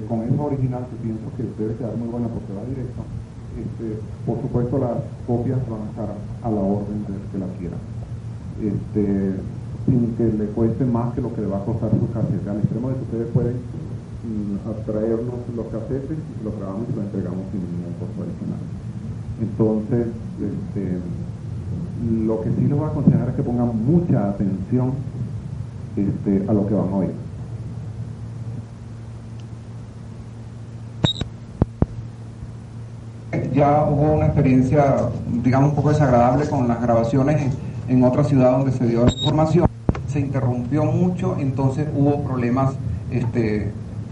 con esa original que pienso que debe quedar muy buena porque va directo, por supuesto las copias van a estar a la orden del que la quiera, sin que le cueste más que lo que le va a costar su casete, al extremo de que ustedes pueden traernos los casetes y los grabamos y los entregamos sin ningún costo adicional. Entonces, lo que sí les voy a aconsejar es que pongan mucha atención a lo que van a oír. Ya hubo una experiencia, digamos, un poco desagradable con las grabaciones en otra ciudad donde se dio la información. Se interrumpió mucho, entonces hubo problemas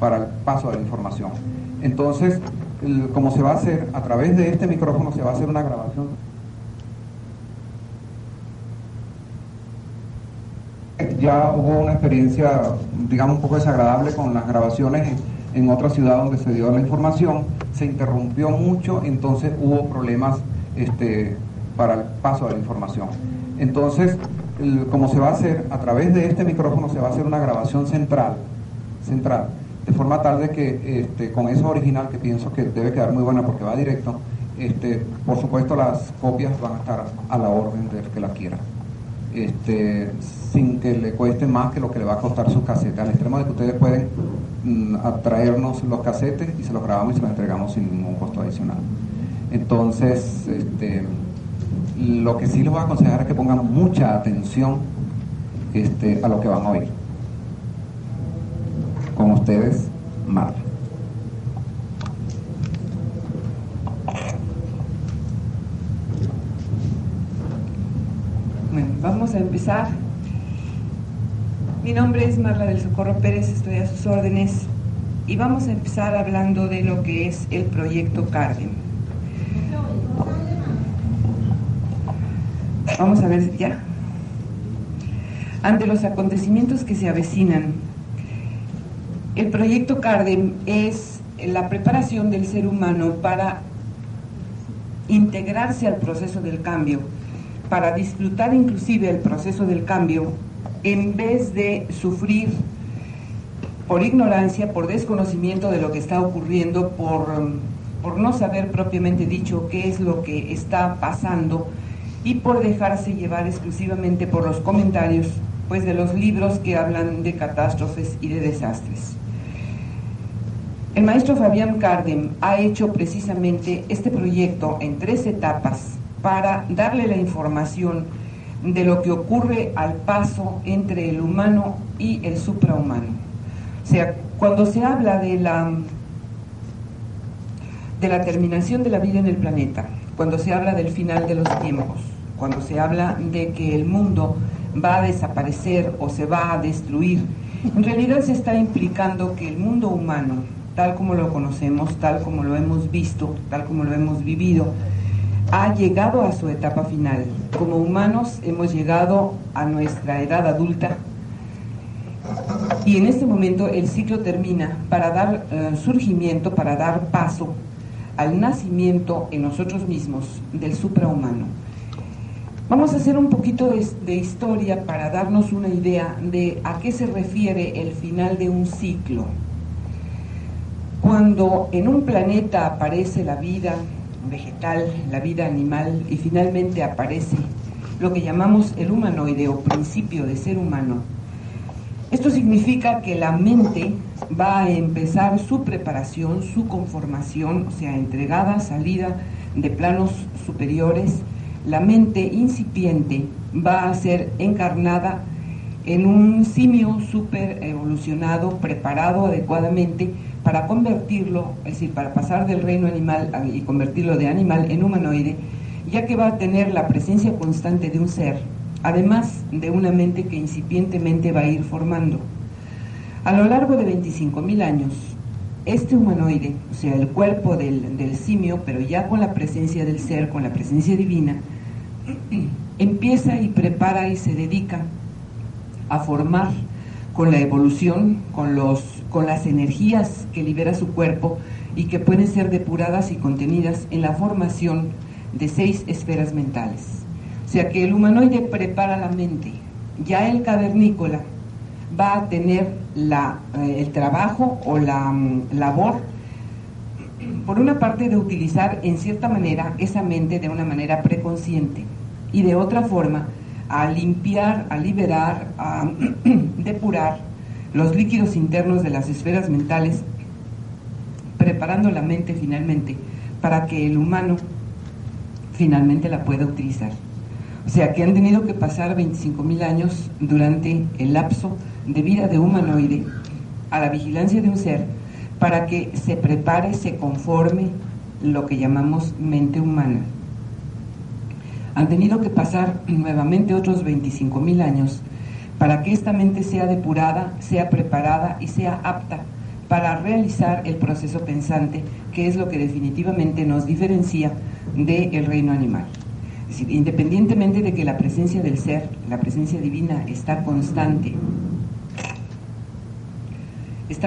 para el paso de la información. Entonces, como se va a hacer, a través de este micrófono se va a hacer una grabación. Ya hubo una experiencia, digamos, un poco desagradable con las grabaciones en otra ciudad donde se dio la información. Se interrumpió mucho, entonces hubo problemas para el paso de la información. Entonces, como se va a hacer, a través de este micrófono se va a hacer una grabación central, de forma tal de que con esa original que pienso que debe quedar muy buena porque va directo, por supuesto las copias van a estar a la orden del que la quiera, sin que le cueste más que lo que le va a costar su casete, al extremo de que ustedes pueden traernos los casetes y se los grabamos y se los entregamos sin ningún costo adicional. Entonces, lo que sí les voy a aconsejar es que pongan mucha atención a lo que van a oír. Con ustedes, Marta. Bueno, vamos a empezar. Mi nombre es Marla del Socorro Pérez, estoy a sus órdenes y vamos a empezar hablando de lo que es el proyecto Cardem. Vamos a ver ya. Ante los acontecimientos que se avecinan, el proyecto Cardem es la preparación del ser humano para integrarse al proceso del cambio, para disfrutar inclusive el proceso del cambio, en vez de sufrir por ignorancia, por desconocimiento de lo que está ocurriendo, por no saber propiamente dicho qué es lo que está pasando y por dejarse llevar exclusivamente por los comentarios pues de los libros que hablan de catástrofes y de desastres. El maestro Fabián Cardem ha hecho precisamente este proyecto en 3 etapas para darle la información de lo que ocurre al paso entre el humano y el suprahumano. O sea, cuando se habla de la terminación de la vida en el planeta, cuando se habla del final de los tiempos, cuando se habla de que el mundo va a desaparecer o se va a destruir, en realidad se está implicando que el mundo humano, tal como lo conocemos, tal como lo hemos visto, tal como lo hemos vivido, ha llegado a su etapa final. Como humanos hemos llegado a nuestra edad adulta y en este momento el ciclo termina para dar surgimiento, para dar paso al nacimiento en nosotros mismos del suprahumano. Vamos a hacer un poquito de historia para darnos una idea de a qué se refiere el final de un ciclo. Cuando en un planeta aparece la vida vegetal, la vida animal y finalmente aparece lo que llamamos el humanoide o principio de ser humano, esto significa que la mente va a empezar su preparación, su conformación, o sea, entregada, salida de planos superiores. La mente incipiente va a ser encarnada en un simio super evolucionado, preparado adecuadamente para convertirlo, es decir, para pasar del reino animal y convertirlo de animal en humanoide, ya que va a tener la presencia constante de un ser, además de una mente que incipientemente va a ir formando. A lo largo de 25.000 años, este humanoide, o sea, el cuerpo del simio, pero ya con la presencia del ser, con la presencia divina, empieza y prepara y se dedica a formar con la evolución, con las energías que libera su cuerpo y que pueden ser depuradas y contenidas en la formación de 6 esferas mentales. O sea que el humanoide prepara la mente. Ya el cavernícola va a tener el trabajo o la labor, por una parte, de utilizar en cierta manera esa mente de una manera preconsciente, y de otra forma a limpiar, a liberar, a depurar los líquidos internos de las esferas mentales, preparando la mente finalmente para que el humano finalmente la pueda utilizar. O sea, que han tenido que pasar 25.000 años durante el lapso de vida de humanoide a la vigilancia de un ser para que se prepare, se conforme lo que llamamos mente humana. Han tenido que pasar nuevamente otros 25.000 años para que esta mente sea depurada, sea preparada y sea apta para realizar el proceso pensante, que es lo que definitivamente nos diferencia del reino animal. Es decir, independientemente de que la presencia del ser, la presencia divina, está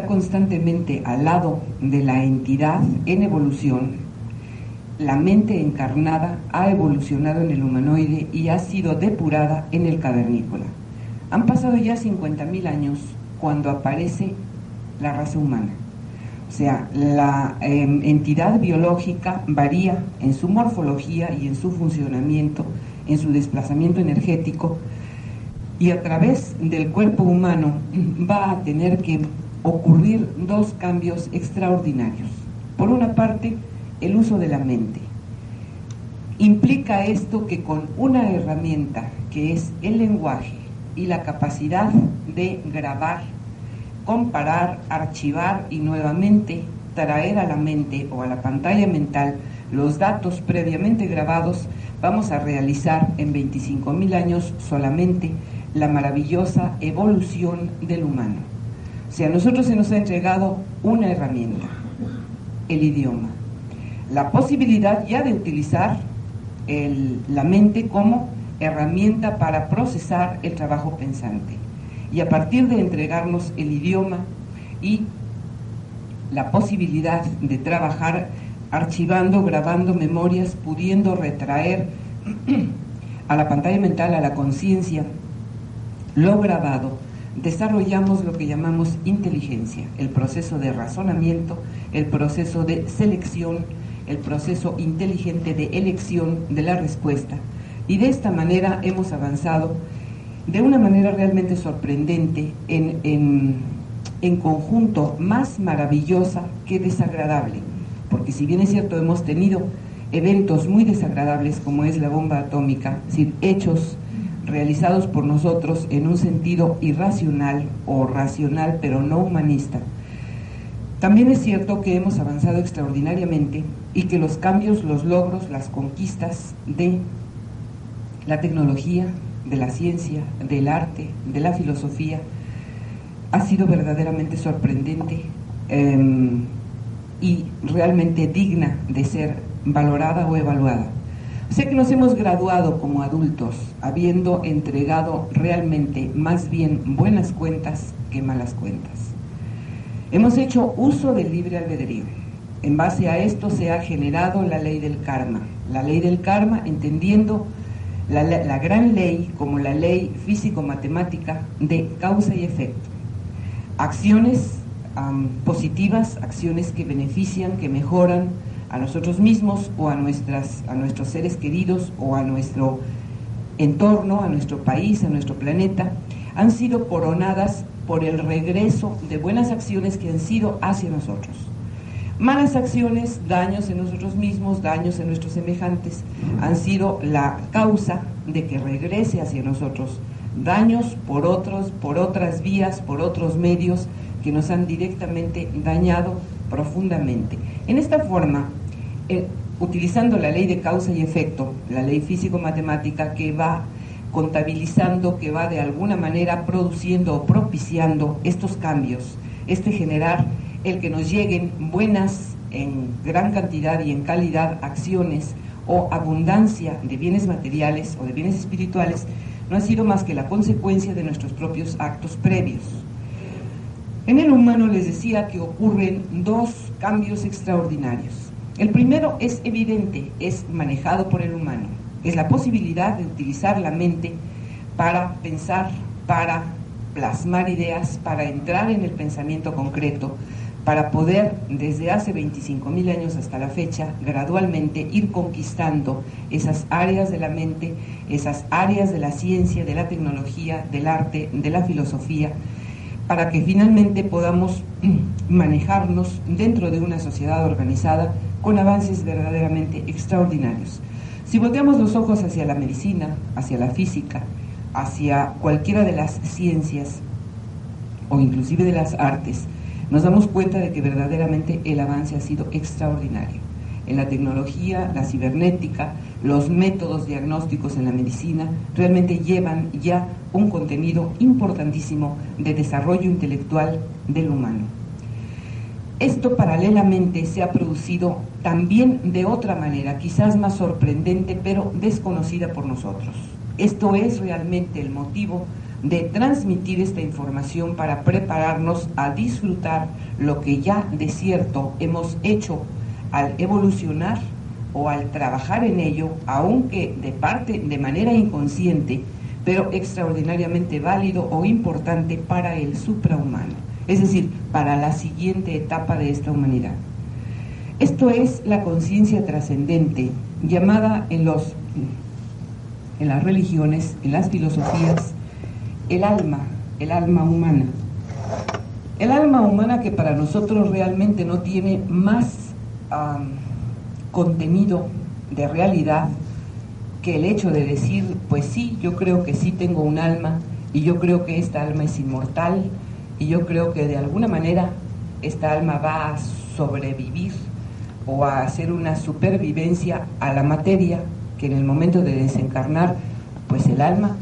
constantemente al lado de la entidad en evolución, la mente encarnada ha evolucionado en el humanoide y ha sido depurada en el cavernícola. Han pasado ya 50.000 años cuando aparece la raza humana. O sea, la entidad biológica varía en su morfología y en su funcionamiento, en su desplazamiento energético, y a través del cuerpo humano va a tener que ocurrir dos cambios extraordinarios. Por una parte, el uso de la mente. Implica esto que con una herramienta que es el lenguaje y la capacidad de grabar, comparar, archivar y nuevamente traer a la mente o a la pantalla mental los datos previamente grabados, vamos a realizar en 25.000 años solamente la maravillosa evolución del humano. O sea, a nosotros se nos ha entregado una herramienta, el idioma, la posibilidad ya de utilizar la mente como herramienta para procesar el trabajo pensante. Y a partir de entregarnos el idioma y la posibilidad de trabajar archivando, grabando memorias, pudiendo retraer a la pantalla mental, a la conciencia, lo grabado, desarrollamos lo que llamamos inteligencia, el proceso de razonamiento, el proceso de selección, el proceso inteligente de elección de la respuesta. Y de esta manera hemos avanzado de una manera realmente sorprendente, en conjunto, más maravillosa que desagradable, porque si bien es cierto, hemos tenido eventos muy desagradables como es la bomba atómica, es decir, hechos realizados por nosotros en un sentido irracional o racional pero no humanista. También es cierto que hemos avanzado extraordinariamente y que los cambios, los logros, las conquistas de la tecnología, de la ciencia, del arte, de la filosofía, ha sido verdaderamente sorprendente y realmente digna de ser valorada o evaluada. O sea que nos hemos graduado como adultos, habiendo entregado realmente más bien buenas cuentas que malas cuentas. Hemos hecho uso del libre albedrío. En base a esto se ha generado la ley del karma. La ley del karma, entendiendo la gran ley como la ley físico-matemática de causa y efecto. Acciones positivas, acciones que benefician, que mejoran a nosotros mismos o a nuestros seres queridos o a nuestro entorno, a nuestro país, a nuestro planeta, han sido coronadas por el regreso de buenas acciones que han sido hacia nosotros. Malas acciones, daños en nosotros mismos, daños en nuestros semejantes, han sido la causa de que regrese hacia nosotros daños por otras vías, por otros medios que nos han directamente dañado profundamente. En esta forma, utilizando la ley de causa y efecto, la ley físico-matemática que va contabilizando, que va de alguna manera produciendo o propiciando estos cambios, generar el que nos lleguen buenas en gran cantidad y en calidad acciones o abundancia de bienes materiales o de bienes espirituales, no ha sido más que la consecuencia de nuestros propios actos previos. En el humano les decía que ocurren dos cambios extraordinarios. El primero es evidente, es manejado por el humano, es la posibilidad de utilizar la mente para pensar, para plasmar ideas, para entrar en el pensamiento concreto, para poder, desde hace 25.000 años hasta la fecha, gradualmente ir conquistando esas áreas de la mente, esas áreas de la ciencia, de la tecnología, del arte, de la filosofía, para que finalmente podamos manejarnos dentro de una sociedad organizada con avances verdaderamente extraordinarios. Si volteamos los ojos hacia la medicina, hacia la física, hacia cualquiera de las ciencias o inclusive de las artes, nos damos cuenta de que verdaderamente el avance ha sido extraordinario. En la tecnología, la cibernética, los métodos diagnósticos en la medicina realmente llevan ya un contenido importantísimo de desarrollo intelectual del humano. Esto paralelamente se ha producido también de otra manera, quizás más sorprendente, pero desconocida por nosotros. Esto es realmente el motivo de transmitir esta información para prepararnos a disfrutar lo que ya de cierto hemos hecho al evolucionar o al trabajar en ello, aunque de manera inconsciente, pero extraordinariamente válido o importante para el suprahumano, es decir, para la siguiente etapa de esta humanidad. Esto es la conciencia trascendente, llamada en las religiones, en las filosofías, el alma humana. El alma humana que para nosotros realmente no tiene más contenido de realidad que el hecho de decir, pues sí, yo creo que sí tengo un alma, y yo creo que esta alma es inmortal, y yo creo que de alguna manera esta alma va a sobrevivir o a hacer una supervivencia a la materia, que en el momento de desencarnar, pues el alma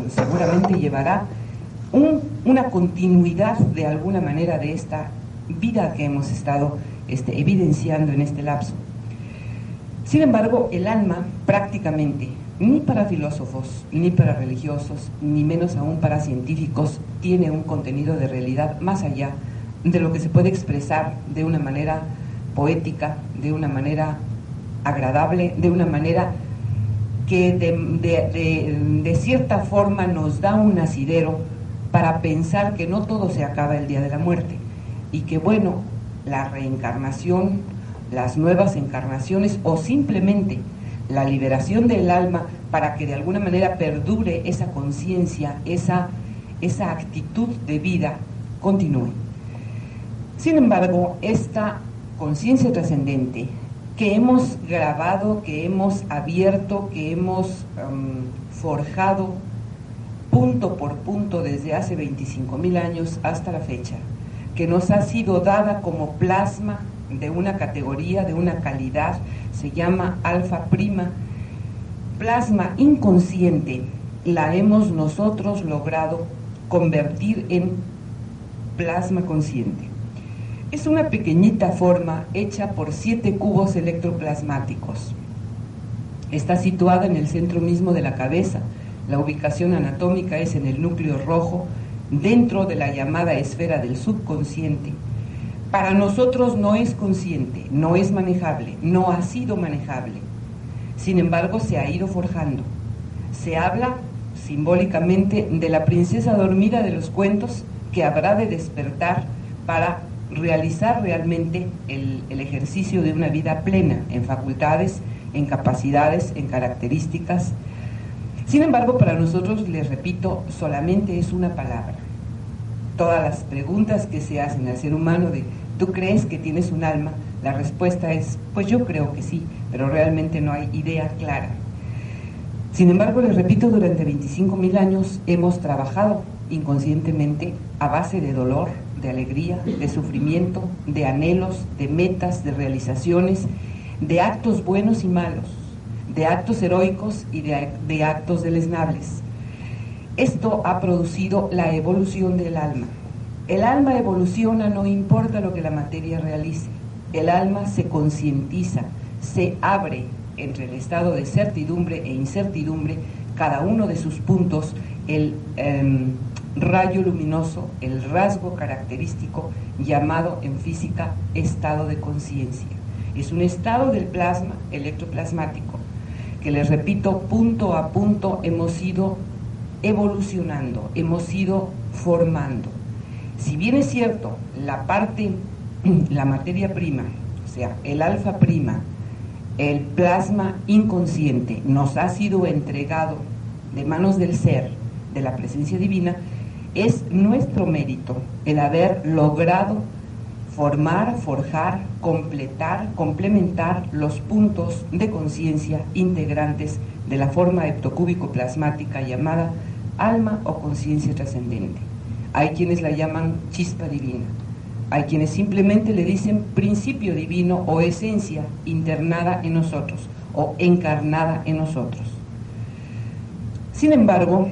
seguramente llevará una continuidad de alguna manera de esta vida que hemos estado evidenciando en este lapso. Sin embargo, el alma prácticamente, ni para filósofos, ni para religiosos, ni menos aún para científicos, tiene un contenido de realidad más allá de lo que se puede expresar de una manera poética, de una manera agradable, de una manera que de cierta forma nos da un asidero para pensar que no todo se acaba el día de la muerte, y que bueno, la reencarnación, las nuevas encarnaciones o simplemente la liberación del alma para que de alguna manera perdure esa conciencia, esa actitud de vida, continúe. Sin embargo, esta conciencia trascendente que hemos grabado, que hemos abierto, que hemos forjado punto por punto desde hace 25.000 años hasta la fecha, que nos ha sido dada como plasma de una categoría, de una calidad, se llama alfa prima, plasma inconsciente, la hemos nosotros logrado convertir en plasma consciente. Es una pequeñita forma hecha por 7 cubos electroplasmáticos. Está situada en el centro mismo de la cabeza. La ubicación anatómica es en el núcleo rojo, dentro de la llamada esfera del subconsciente. Para nosotros no es consciente, no es manejable, no ha sido manejable. Sin embargo, se ha ido forjando. Se habla simbólicamente de la princesa dormida de los cuentos que habrá de despertar para realizar realmente el ejercicio de una vida plena en facultades, en capacidades, en características. Sin embargo, para nosotros, les repito, solamente es una palabra. Todas las preguntas que se hacen al ser humano de ¿tú crees que tienes un alma? La respuesta es, pues yo creo que sí, pero realmente no hay idea clara. Sin embargo, les repito, durante 25.000 años hemos trabajado inconscientemente a base de dolor, de alegría, de sufrimiento, de anhelos, de metas, de realizaciones, de actos buenos y malos, de actos heroicos y de actos deleznables. Esto ha producido la evolución del alma. El alma evoluciona no importa lo que la materia realice. El alma se concientiza, se abre entre el estado de certidumbre e incertidumbre, cada uno de sus puntos, el rayo luminoso, el rasgo característico llamado en física estado de conciencia. Es un estado del plasma electroplasmático que, les repito, punto a punto hemos ido evolucionando, hemos ido formando. Si bien es cierto, la materia prima, o sea, el alfa prima, el plasma inconsciente, nos ha sido entregado de manos del ser, de la presencia divina, es nuestro mérito el haber logrado formar, forjar, completar, complementar los puntos de conciencia integrantes de la forma heptocúbico-plasmática llamada alma o conciencia trascendente. Hay quienes la llaman chispa divina, hay quienes simplemente le dicen principio divino o esencia internada en nosotros o encarnada en nosotros. Sin embargo,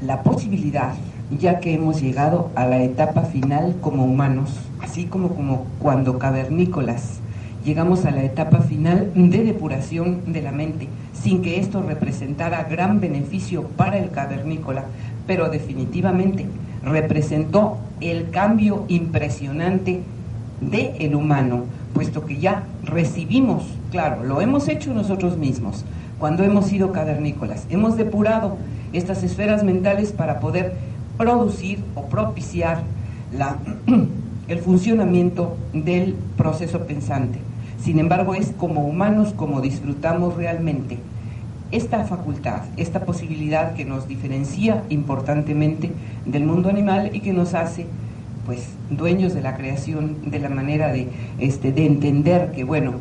la posibilidad, ya que hemos llegado a la etapa final como humanos, así como cuando cavernícolas llegamos a la etapa final de depuración de la mente, sin que esto representara gran beneficio para el cavernícola, pero definitivamente representó el cambio impresionante del humano, puesto que ya recibimos, claro, lo hemos hecho nosotros mismos, cuando hemos sido cavernícolas, hemos depurado estas esferas mentales para poder producir o propiciar el funcionamiento del proceso pensante. Sin embargo, es como humanos como disfrutamos realmente esta facultad, esta posibilidad que nos diferencia importantemente del mundo animal y que nos hace, pues, dueños de la creación, de la manera de entender que, bueno,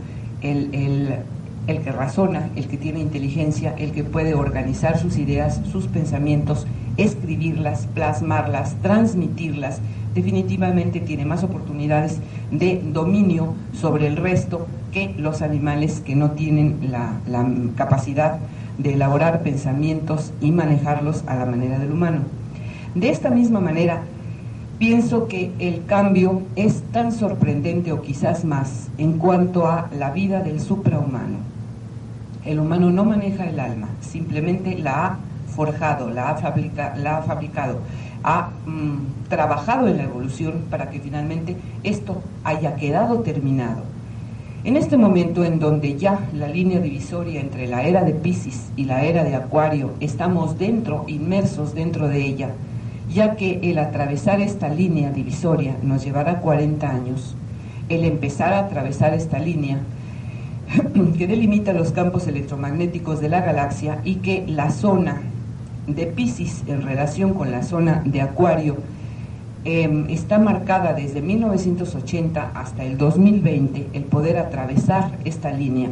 el que razona, el que tiene inteligencia, el que puede organizar sus ideas, sus pensamientos, escribirlas, plasmarlas, transmitirlas, definitivamente tiene más oportunidades de dominio sobre el resto que los animales que no tienen la capacidad de elaborar pensamientos y manejarlos a la manera del humano. De esta misma manera, pienso que el cambio es tan sorprendente o quizás más en cuanto a la vida del suprahumano. El humano no maneja el alma, simplemente la ha forjado, la ha fabricado, ha trabajado en la evolución para que finalmente esto haya quedado terminado. En este momento en donde ya la línea divisoria entre la era de Piscis y la era de Acuario, estamos inmersos dentro de ella, ya que el atravesar esta línea divisoria nos llevará 40 años, el empezar a atravesar esta línea que delimita los campos electromagnéticos de la galaxia y que la zona de Piscis en relación con la zona de Acuario está marcada desde 1980 hasta el 2020, el poder atravesar esta línea.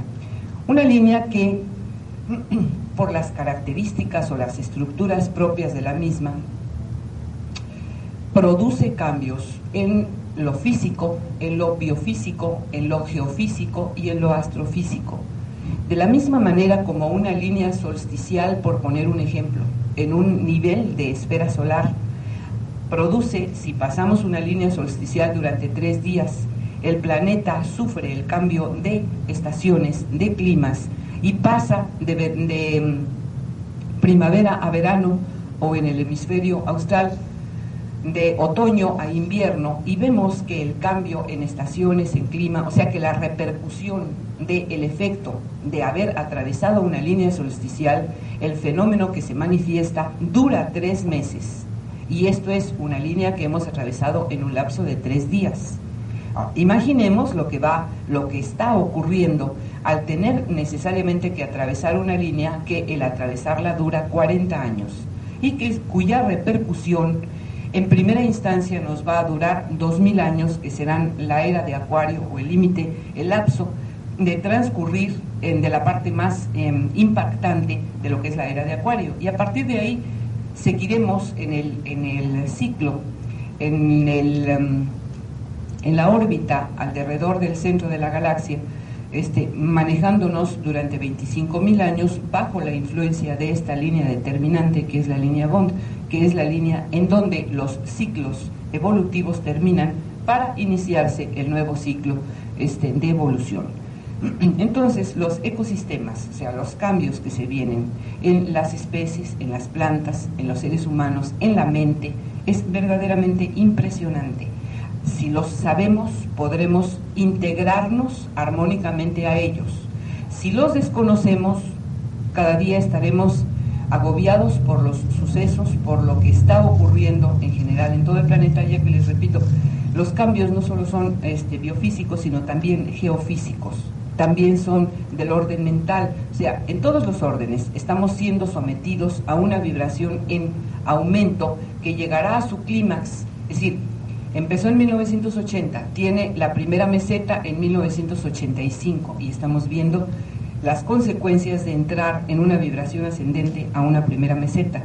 Una línea que, por las características o las estructuras propias de la misma, produce cambios en lo físico, en lo biofísico, en lo geofísico y en lo astrofísico. De la misma manera como una línea solsticial, por poner un ejemplo, en un nivel de esfera solar, produce, si pasamos una línea solsticial durante 3 días, el planeta sufre el cambio de estaciones, de climas, y pasa de primavera a verano, o en el hemisferio austral, de otoño a invierno, y vemos que el cambio en estaciones, en clima, o sea que la repercusión del efecto de haber atravesado una línea solsticial, el fenómeno que se manifiesta dura 3 meses, y esto es una línea que hemos atravesado en un lapso de 3 días. Imaginemos lo que está ocurriendo al tener necesariamente que atravesar una línea que el atravesarla dura 40 años y cuya repercusión en primera instancia nos va a durar 2000 años, que serán la era de Acuario o el límite, el lapso de transcurrir de la parte más impactante de lo que es la era de Acuario, y a partir de ahí seguiremos en el ciclo, en la órbita alrededor del centro de la galaxia, manejándonos durante 25.000 años bajo la influencia de esta línea determinante que es la línea Bond, que es la línea en donde los ciclos evolutivos terminan para iniciarse el nuevo ciclo de evolución. Entonces, los ecosistemas, o sea, los cambios que se vienen en las especies, en las plantas, en los seres humanos, en la mente, es verdaderamente impresionante. Si los sabemos, podremos integrarnos armónicamente a ellos. Si los desconocemos, cada día estaremos agobiados por los sucesos, por lo que está ocurriendo en general en todo el planeta, ya que les repito, los cambios no solo son biofísicos, sino también geofísicos, también son del orden mental. O sea, en todos los órdenes estamos siendo sometidos a una vibración en aumento que llegará a su clímax. Es decir, empezó en 1980, tiene la primera meseta en 1985 y estamos viendo las consecuencias de entrar en una vibración ascendente a una primera meseta.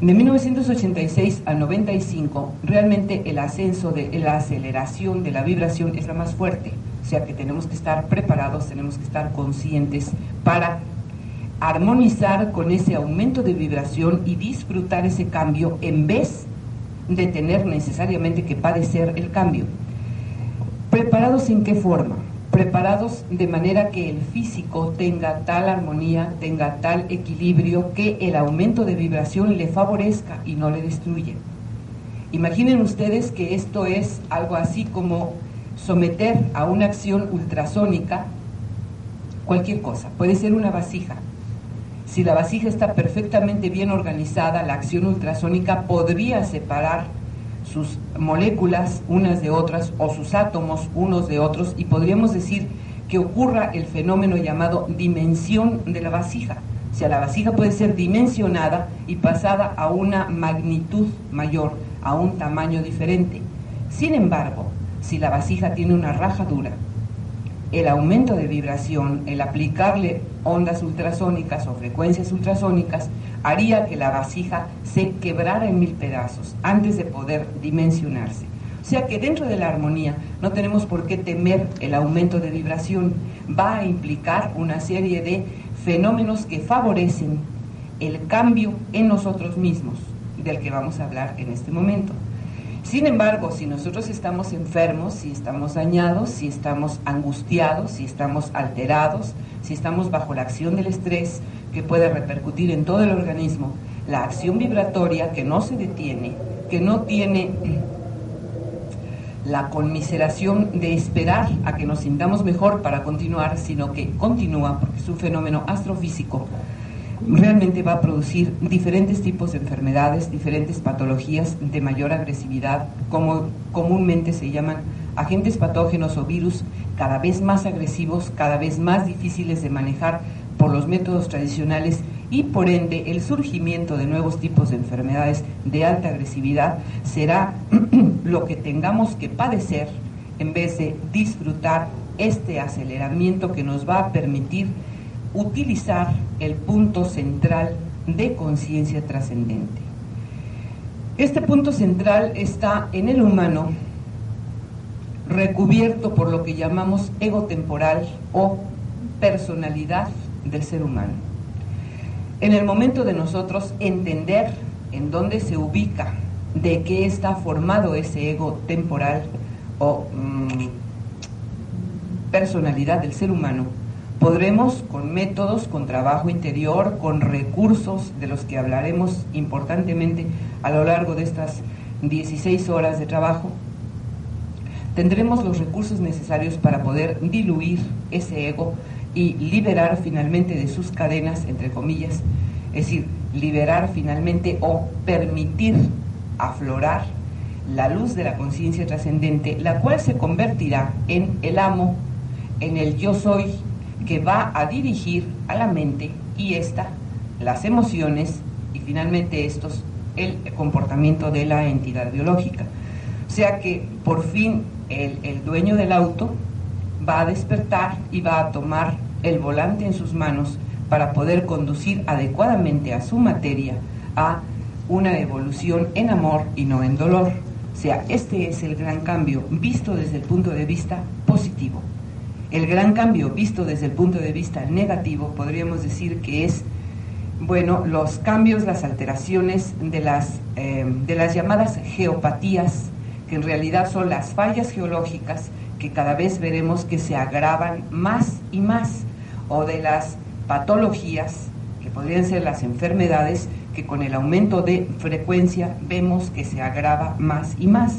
De 1986 a 95, realmente el ascenso de la aceleración de la vibración es la más fuerte. O sea que tenemos que estar preparados, tenemos que estar conscientes para armonizar con ese aumento de vibración y disfrutar ese cambio en vez de tener necesariamente que padecer el cambio. ¿Preparados en qué forma? Preparados de manera que el físico tenga tal armonía, tenga tal equilibrio, que el aumento de vibración le favorezca y no le destruya. Imaginen ustedes que esto es algo así como someter a una acción ultrasónica cualquier cosa. Puede ser una vasija. Si la vasija está perfectamente bien organizada, la acción ultrasónica podría separar sus moléculas unas de otras o sus átomos unos de otros, y podríamos decir que ocurra el fenómeno llamado dimensión de la vasija. O sea, la vasija puede ser dimensionada y pasada a una magnitud mayor, a un tamaño diferente. Sin embargo, si la vasija tiene una rajadura, el aumento de vibración, el aplicarle ondas ultrasónicas o frecuencias ultrasónicas, haría que la vasija se quebrara en 1000 pedazos antes de poder dimensionarse. O sea que dentro de la armonía no tenemos por qué temer el aumento de vibración. Va a implicar una serie de fenómenos que favorecen el cambio en nosotros mismos, del que vamos a hablar en este momento. Sin embargo, si nosotros estamos enfermos, si estamos dañados, si estamos angustiados, si estamos alterados, si estamos bajo la acción del estrés, que puede repercutir en todo el organismo, la acción vibratoria que no se detiene, que no tiene la conmiseración de esperar a que nos sintamos mejor para continuar, sino que continúa, porque es un fenómeno astrofísico, realmente va a producir diferentes tipos de enfermedades, diferentes patologías de mayor agresividad, como comúnmente se llaman agentes patógenos o virus, cada vez más agresivos, cada vez más difíciles de manejar por los métodos tradicionales, y por ende el surgimiento de nuevos tipos de enfermedades de alta agresividad será lo que tengamos que padecer en vez de disfrutar este aceleramiento que nos va a permitir utilizar el punto central de conciencia trascendente. Este punto central está en el humano, recubierto por lo que llamamos ego temporal o personalidad del ser humano. En el momento de nosotros entender en dónde se ubica, de qué está formado ese ego temporal o personalidad del ser humano, podremos, con métodos, con trabajo interior, con recursos de los que hablaremos importantemente a lo largo de estas 16 horas de trabajo, tendremos los recursos necesarios para poder diluir ese ego y liberar finalmente de sus cadenas, entre comillas, es decir, liberar finalmente o permitir aflorar la luz de la conciencia trascendente, la cual se convertirá en el amo, en el yo soy, que va a dirigir a la mente y las emociones y finalmente el comportamiento de la entidad biológica. O sea que por fin el dueño del auto va a despertar y va a tomar el volante en sus manos para poder conducir adecuadamente a su materia a una evolución en amor y no en dolor. O sea, este es el gran cambio visto desde el punto de vista positivo. El gran cambio visto desde el punto de vista negativo podríamos decir que es, bueno, los cambios, las alteraciones de las llamadas geopatías, que en realidad son las fallas geológicas que cada vez veremos que se agravan más y más, o de las patologías, que podrían ser las enfermedades, que con el aumento de frecuencia vemos que se agrava más y más.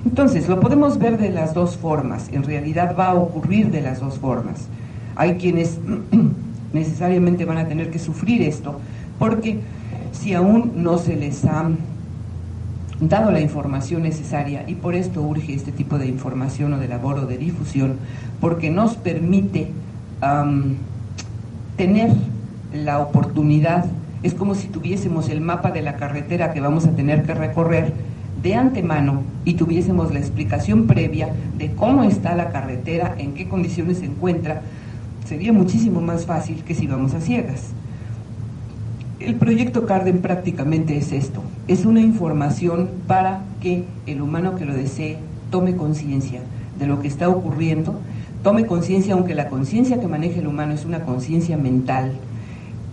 Entonces, lo podemos ver de las dos formas, en realidad va a ocurrir de las dos formas. Hay quienes necesariamente van a tener que sufrir esto, porque si aún no se les ha dado la información necesaria, y por esto urge este tipo de información o de labor o de difusión, porque nos permite tener la oportunidad, es como si tuviésemos el mapa de la carretera que vamos a tener que recorrer de antemano y tuviésemos la explicación previa de cómo está la carretera, en qué condiciones se encuentra. Sería muchísimo más fácil que si vamos a ciegas. El proyecto Cardem prácticamente es esto, es una información para que el humano que lo desee tome conciencia de lo que está ocurriendo, tome conciencia, aunque la conciencia que maneja el humano es una conciencia mental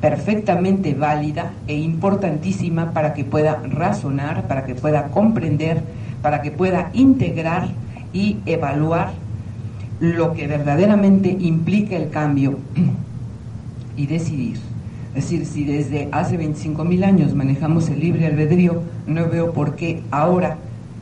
perfectamente válida e importantísima para que pueda razonar, para que pueda comprender, para que pueda integrar y evaluar lo que verdaderamente implica el cambio y decidir. Es decir, si desde hace 25.000 años manejamos el libre albedrío, no veo por qué ahora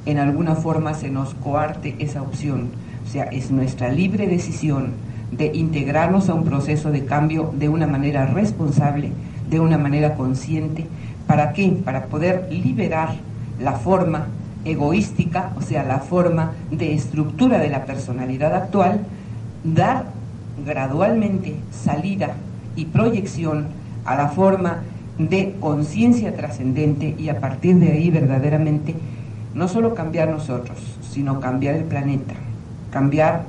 en alguna forma se nos coarte esa opción. O sea, es nuestra libre decisión de integrarnos a un proceso de cambio de una manera responsable, de una manera consciente. ¿Para qué? Para poder liberar la forma egoística, o sea, la forma de estructura de la personalidad actual, dar gradualmente salida y proyección a la forma de conciencia trascendente, y a partir de ahí verdaderamente no solo cambiar nosotros, sino cambiar el planeta, cambiar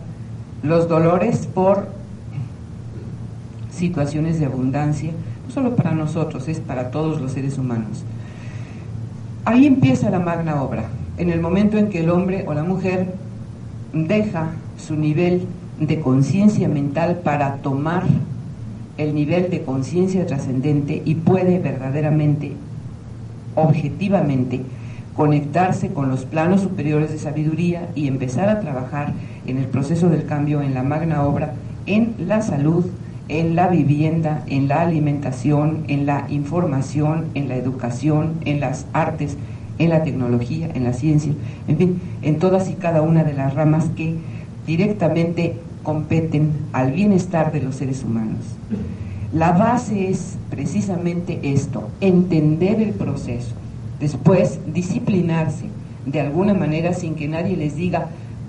los dolores por situaciones de abundancia, no solo para nosotros, es para todos los seres humanos. Ahí empieza la magna obra, en el momento en que el hombre o la mujer deja su nivel de conciencia mental para tomar el nivel de conciencia trascendente y puede verdaderamente, objetivamente, conectarse con los planos superiores de sabiduría y empezar a trabajar en el proceso del cambio, en la magna obra, en la salud, en la vivienda, en la alimentación, en la información, en la educación, en las artes, en la tecnología, en la ciencia, en fin, en todas y cada una de las ramas que directamente competen al bienestar de los seres humanos. La base es precisamente esto, entender el proceso, después disciplinarse de alguna manera sin que nadie les diga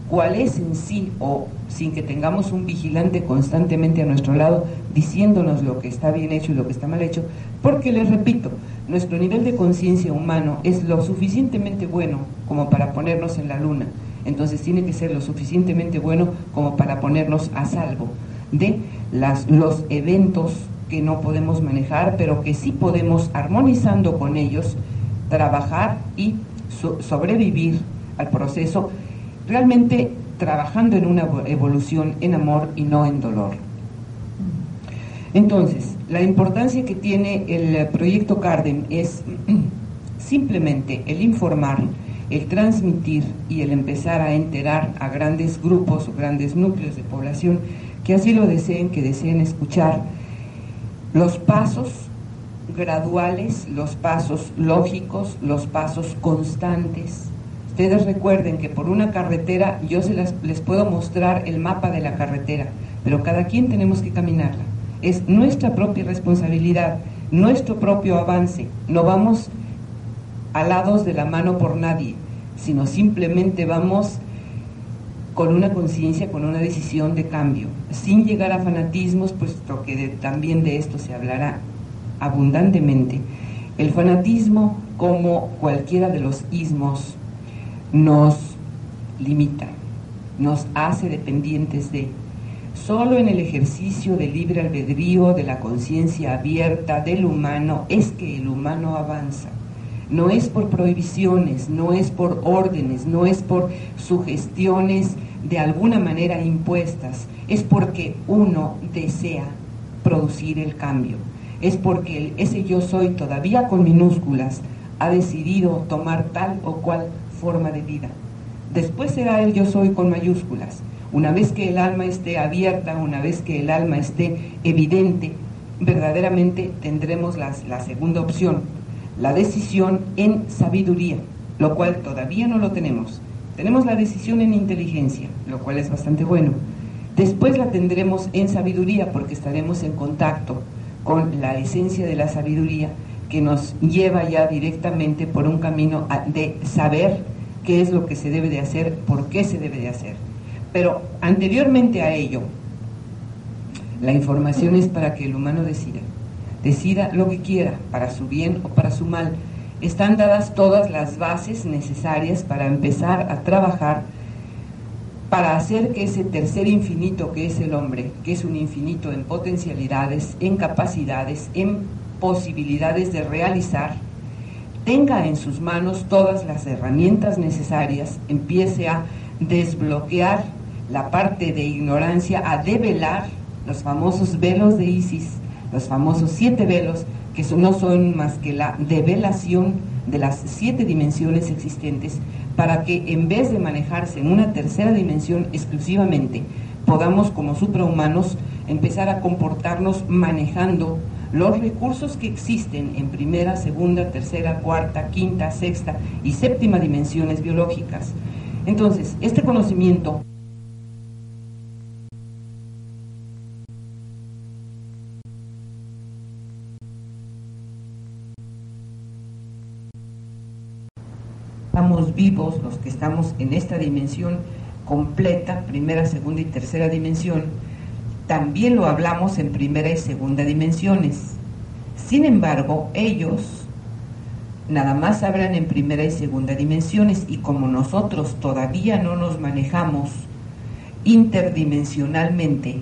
cuál es en sí, o sin que tengamos un vigilante constantemente a nuestro lado diciéndonos lo que está bien hecho y lo que está mal hecho, porque les repito, nuestro nivel de conciencia humano es lo suficientemente bueno como para ponernos en la luna. Entonces tiene que ser lo suficientemente bueno como para ponernos a salvo de los eventos que no podemos manejar, pero que sí podemos, armonizando con ellos, trabajar y sobrevivir al proceso, realmente trabajando en una evolución en amor y no en dolor. Entonces, la importancia que tiene el proyecto Cardem es simplemente el informar, el transmitir y el empezar a enterar a grandes grupos o grandes núcleos de población que así lo deseen, que deseen escuchar los pasos graduales, los pasos lógicos, los pasos constantes. Ustedes recuerden que por una carretera yo les puedo mostrar el mapa de la carretera, pero cada quien tenemos que caminarla. Es nuestra propia responsabilidad, nuestro propio avance. No vamos alados de la mano por nadie, sino simplemente vamos con una conciencia, con una decisión de cambio, sin llegar a fanatismos, puesto que también de esto se hablará abundantemente. El fanatismo, como cualquiera de los ismos, nos limita, nos hace dependientes de. Solo en el ejercicio del libre albedrío, de la conciencia abierta del humano, es que el humano avanza. No es por prohibiciones, no es por órdenes, no es por sugestiones de alguna manera impuestas, es porque uno desea producir el cambio, es porque ese yo soy, todavía con minúsculas, ha decidido tomar tal o cual forma de vida. Después será el yo soy con mayúsculas. Una vez que el alma esté abierta, una vez que el alma esté evidente, verdaderamente tendremos la segunda opción, la decisión en sabiduría, lo cual todavía no lo tenemos. Tenemos la decisión en inteligencia, lo cual es bastante bueno. Después la tendremos en sabiduría, porque estaremos en contacto con la esencia de la sabiduría, que nos lleva ya directamente por un camino de saber qué es lo que se debe de hacer, por qué se debe de hacer. Pero anteriormente a ello, la información es para que el humano decida lo que quiera, para su bien o para su mal. Están dadas todas las bases necesarias para empezar a trabajar para hacer que ese tercer infinito que es el hombre, que es un infinito en potencialidades, en capacidades, en posibilidades de realizar, tenga en sus manos todas las herramientas necesarias, empiece a desbloquear la parte de ignorancia, a develar los famosos velos de Isis, los famosos 7 velos, que no son más que la develación de las 7 dimensiones existentes, para que en vez de manejarse en una tercera dimensión exclusivamente, podamos como suprahumanos empezar a comportarnos manejando los recursos que existen en primera, segunda, tercera, cuarta, quinta, sexta y séptima dimensiones biológicas. Entonces, este conocimiento estamos vivos, los que estamos en esta dimensión completa, primera, segunda y tercera dimensión, también lo hablamos en primera y segunda dimensiones. Sin embargo, ellos nada más hablan en primera y segunda dimensiones, y como nosotros todavía no nos manejamos interdimensionalmente,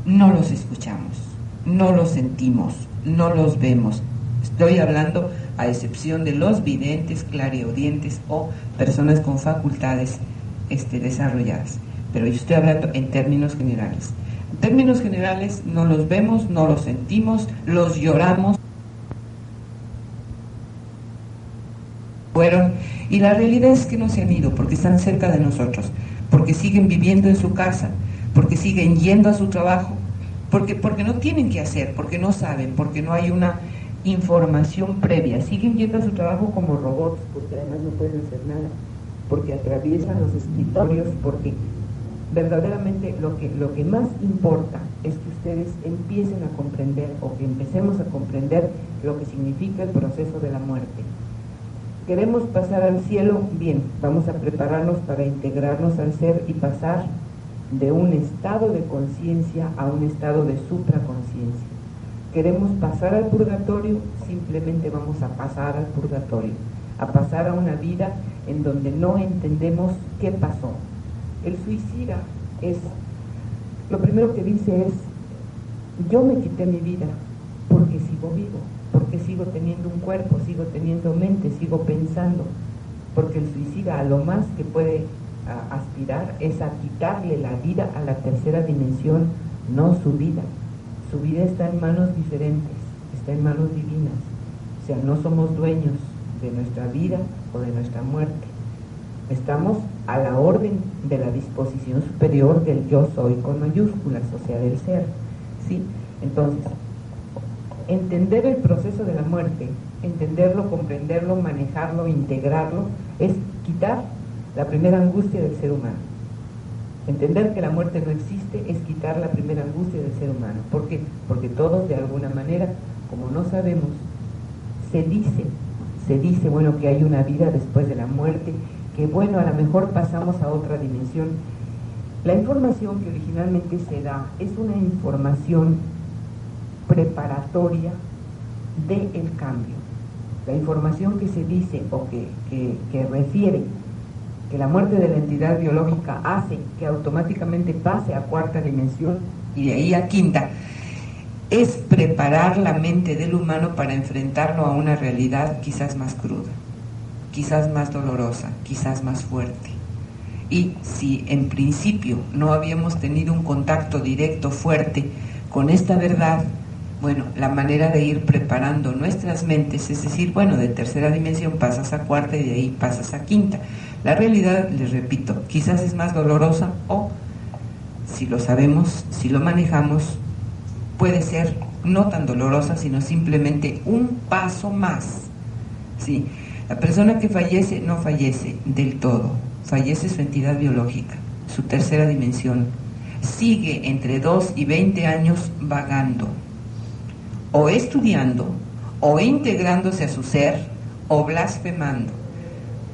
no los escuchamos, no los sentimos, no los vemos. Estoy hablando a excepción de los videntes, clariaudientes o personas con facultades desarrolladas. Pero yo estoy hablando en términos generales. En términos generales no los vemos, no los sentimos, los lloramos. Fueron, y la realidad es que no se han ido porque están cerca de nosotros, porque siguen viviendo en su casa, porque siguen yendo a su trabajo, porque no tienen que hacer, porque no saben, porque no hay una información previa, siguen yendo a su trabajo como robots, porque además no pueden hacer nada, porque atraviesan los escritorios, porque verdaderamente lo que más importa es que ustedes empiecen a comprender, o que empecemos a comprender lo que significa el proceso de la muerte. ¿Queremos pasar al cielo? Bien, vamos a prepararnos para integrarnos al ser y pasar de un estado de conciencia a un estado de supraconciencia. ¿Queremos pasar al purgatorio? Simplemente vamos a pasar al purgatorio, a pasar a una vida en donde no entendemos qué pasó. El suicida lo primero que dice es: yo me quité mi vida porque sigo vivo, porque sigo teniendo un cuerpo, sigo teniendo mente, sigo pensando. Porque el suicida a lo más que puede aspirar es a quitarle la vida a la tercera dimensión, no su vida. Su vida está en manos diferentes, está en manos divinas. O sea, no somos dueños de nuestra vida o de nuestra muerte. Estamos a la orden de la disposición superior del yo soy con mayúsculas, o sea, del ser, ¿sí? Entonces, entender el proceso de la muerte, entenderlo, comprenderlo, manejarlo, integrarlo, es quitar la primera angustia del ser humano. Entender que la muerte no existe es quitar la primera angustia del ser humano. ¿Por qué? Porque todos, de alguna manera, como no sabemos, se dice, bueno, que hay una vida después de la muerte, que bueno, a lo mejor pasamos a otra dimensión. La información que originalmente se da es una información preparatoria del cambio. La información que se dice o que refiere que la muerte de la entidad biológica hace que automáticamente pase a cuarta dimensión y de ahí a quinta, es preparar la mente del humano para enfrentarlo a una realidad quizás más cruda, quizás más dolorosa, quizás más fuerte. Y si en principio no habíamos tenido un contacto directo, fuerte, con esta verdad, bueno, la manera de ir preparando nuestras mentes, es decir, bueno, de tercera dimensión pasas a cuarta y de ahí pasas a quinta. La realidad, les repito, quizás es más dolorosa, o si lo sabemos, si lo manejamos, puede ser no tan dolorosa, sino simplemente un paso más. ¿Sí? La persona que fallece no fallece del todo, fallece su entidad biológica, su tercera dimensión. Sigue entre 2 y 20 años vagando, o estudiando, o integrándose a su ser, o blasfemando.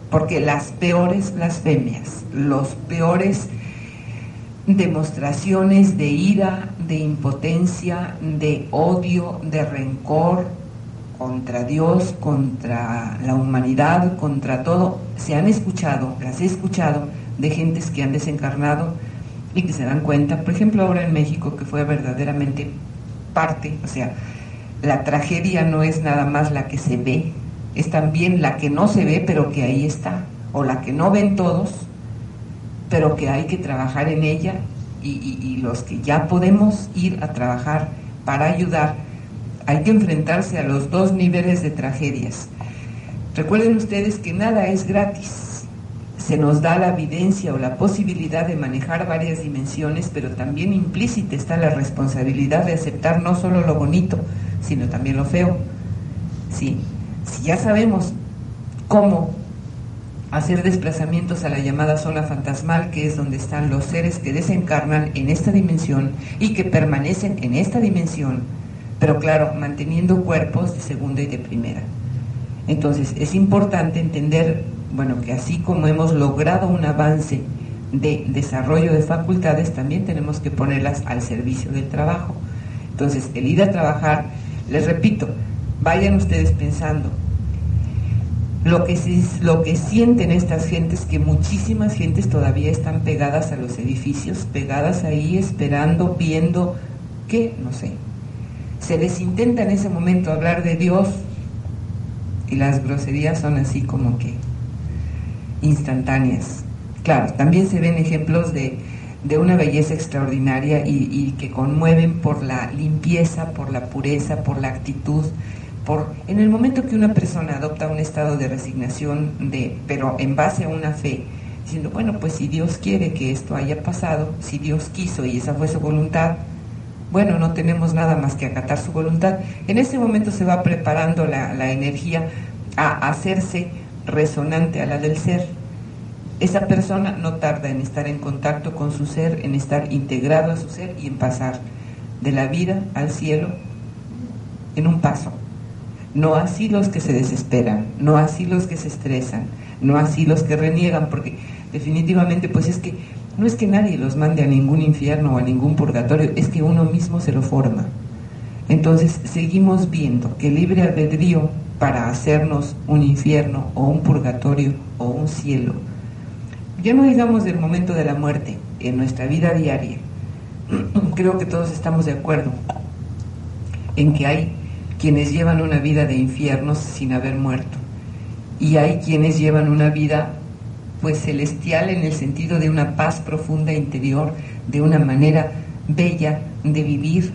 Porque las peores blasfemias, los peores demostraciones de ira, de impotencia, de odio, de rencor contra Dios, contra la humanidad, contra todo, se han escuchado, las he escuchado de gentes que han desencarnado y que se dan cuenta, por ejemplo ahora en México, que fue verdaderamente parte, o sea, la tragedia no es nada más la que se ve, es también la que no se ve pero que ahí está, o la que no ven todos, pero que hay que trabajar en ella, y los que ya podemos ir a trabajar para ayudar, hay que enfrentarse a los dos niveles de tragedias. Recuerden ustedes que nada es gratis, se nos da la evidencia o la posibilidad de manejar varias dimensiones, pero también implícita está la responsabilidad de aceptar no solo lo bonito, sino también lo feo. Sí, si ya sabemos cómo hacer desplazamientos a la llamada zona fantasmal, que es donde están los seres que desencarnan en esta dimensión y que permanecen en esta dimensión, pero claro, manteniendo cuerpos de segunda y de primera. Entonces es importante entender, bueno, que así como hemos logrado un avance de desarrollo de facultades, también tenemos que ponerlas al servicio del trabajo. Entonces el ir a trabajar, les repito, vayan ustedes pensando, lo que sienten estas gentes, que muchísimas gentes todavía están pegadas a los edificios, pegadas ahí esperando, viendo, ¿qué? No sé. Se les intenta en ese momento hablar de Dios y las groserías son así como que instantáneas. Claro, también se ven ejemplos de una belleza extraordinaria y que conmueven por la limpieza, por la pureza, por la actitud. En el momento que una persona adopta un estado de resignación, pero en base a una fe, diciendo, bueno, pues si Dios quiere que esto haya pasado, si Dios quiso y esa fue su voluntad, bueno, no tenemos nada más que acatar su voluntad. En ese momento se va preparando la energía a hacerse resonante a la del ser. Esa persona no tarda en estar en contacto con su ser, en estar integrado a su ser y en pasar de la vida al cielo en un paso. No así los que se desesperan, no así los que se estresan, no así los que reniegan, porque definitivamente pues es que no es que nadie los mande a ningún infierno o a ningún purgatorio, es que uno mismo se lo forma. Entonces seguimos viendo que el libre albedrío para hacernos un infierno o un purgatorio o un cielo, ya no digamos del momento de la muerte, en nuestra vida diaria, creo que todos estamos de acuerdo en que hay quienes llevan una vida de infiernos sin haber muerto, y hay quienes llevan una vida pues celestial en el sentido de una paz profunda interior, de una manera bella de vivir,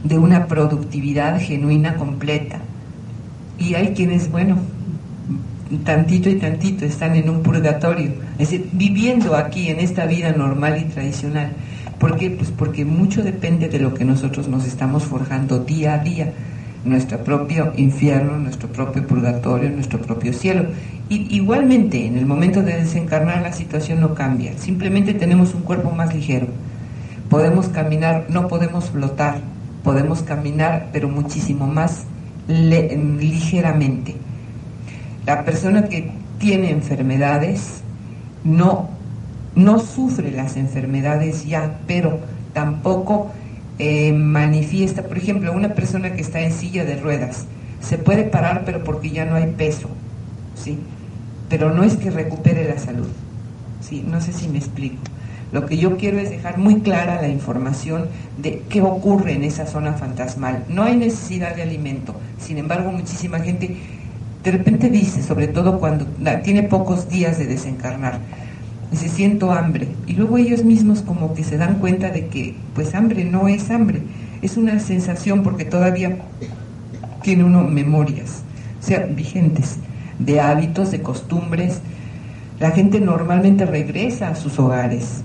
de una productividad genuina completa, y hay quienes, bueno, tantito y tantito están en un purgatorio, es decir, viviendo aquí en esta vida normal y tradicional. ¿Por qué? Pues porque mucho depende de lo que nosotros nos estamos forjando día a día, nuestro propio infierno, nuestro propio purgatorio, nuestro propio cielo. Y igualmente, en el momento de desencarnar la situación no cambia, simplemente tenemos un cuerpo más ligero, podemos caminar, no podemos flotar, podemos caminar, pero muchísimo más ligeramente. La persona que tiene enfermedades no sufre las enfermedades ya, pero tampoco manifiesta. Por ejemplo, una persona que está en silla de ruedas se puede parar, pero porque ya no hay peso, ¿sí? Pero no es que recupere la salud, ¿sí? No sé si me explico. Lo que yo quiero es dejar muy clara la información de qué ocurre en esa zona fantasmal. No hay necesidad de alimento, sin embargo muchísima gente de repente dice, sobre todo cuando tiene pocos días de desencarnar, dice, siento hambre, y luego ellos mismos como que se dan cuenta de que pues hambre no es hambre, es una sensación, porque todavía tiene uno memorias, o sea, vigentes, de hábitos, de costumbres. La gente normalmente regresa a sus hogares.